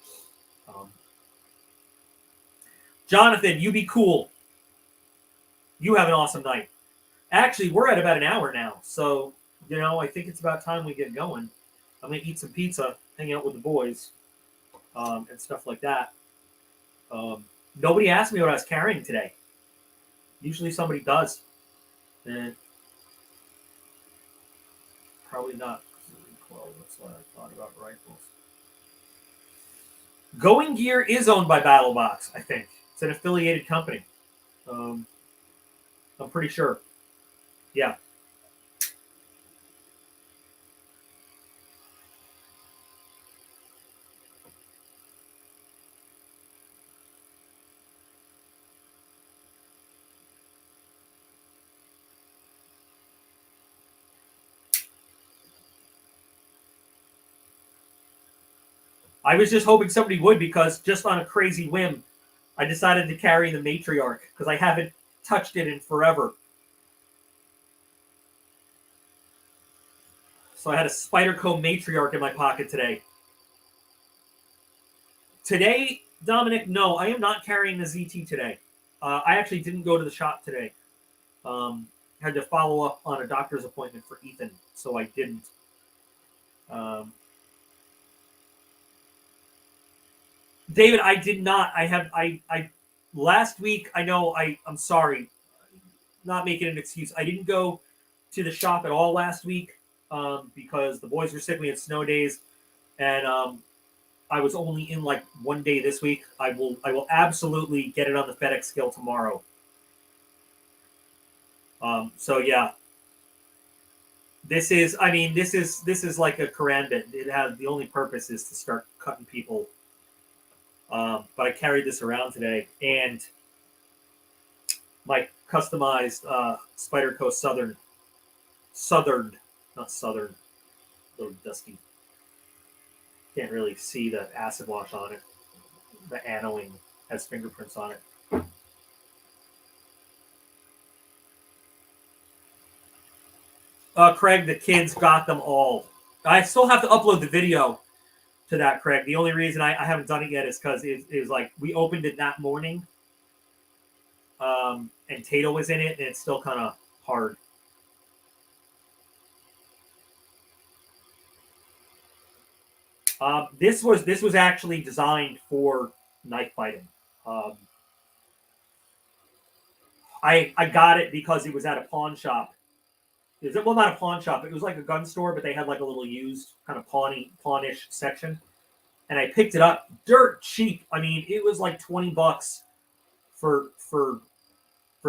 Jonathan, you be cool. You have an awesome night. Actually, we're at about an hour now, so you know, I think it's about time we get going. I'm gonna eat some pizza, hang out with the boys, and stuff like that. Nobody asked me what I was carrying today. Usually somebody does. And probably not. That's what I thought about rifles. Going Gear is owned by BattleBox, I think. It's an affiliated company. I'm pretty sure. Yeah. I was just hoping somebody would, because just on a crazy whim, I decided to carry the Matriarch because I haven't touched it in forever. So I had a Spyderco Matriarch in my pocket today. Today, Dominic, no, I am not carrying the ZT today. I actually didn't go to the shop today. Had to follow up on a doctor's appointment for Ethan, so I didn't. David, I did not. I last week, I know, I'm sorry, not making an excuse. I didn't go to the shop at all last week because the boys were sick. We had snow days, and I was only in like one day this week. I will absolutely get it on the FedEx scale tomorrow. So yeah, this is like a Karambit. It has, the only purpose is to start cutting people. But I carried this around today, and my customized Spyderco not Southern, a little dusty. Can't really see the acid wash on it. The anoing has fingerprints on it. Craig, the kids got them all. I still have to upload the video to that, Craig. The only reason I haven't done it yet is because it was like we opened it that morning, and Tato was in it, and it's still kind of hard. This was actually designed for knife fighting. I got it because it was at a pawn shop. Well, not a pawn shop. It was like a gun store, but they had like a little used kind of pawnish section. And I picked it up dirt cheap. I mean, it was like $20 for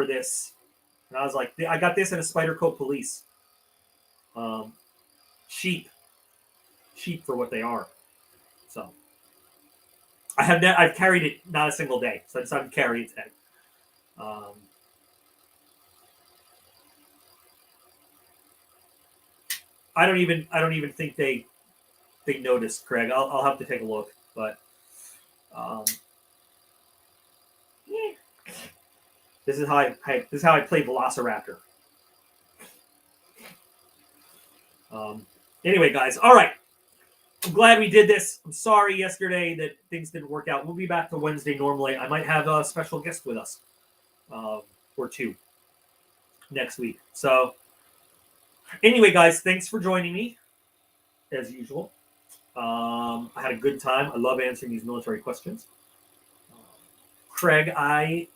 this. And I was like, I got this in a Spyderco Police. Cheap for what they are. So I've carried it not a single day, so I decided to carry it today. I don't even think they noticed, Craig. I'll have to take a look, but yeah. This is how I play Velociraptor. Anyway, guys, all right. I'm glad we did this. I'm sorry yesterday that things didn't work out. We'll be back to Wednesday normally. I might have a special guest with us, or two, next week. So anyway, guys, thanks for joining me, as usual. I had a good time. I love answering these military questions. Craig, I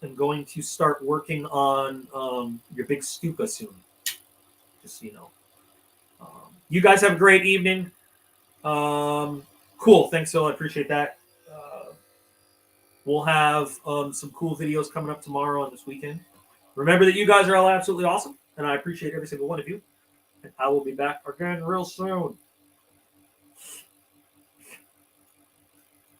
am going to start working on your big stupa soon, just so you know. You guys have a great evening. Cool. Thanks, Phil. I appreciate that. We'll have some cool videos coming up tomorrow and this weekend. Remember that you guys are all absolutely awesome, and I appreciate every single one of you. And I will be back again real soon.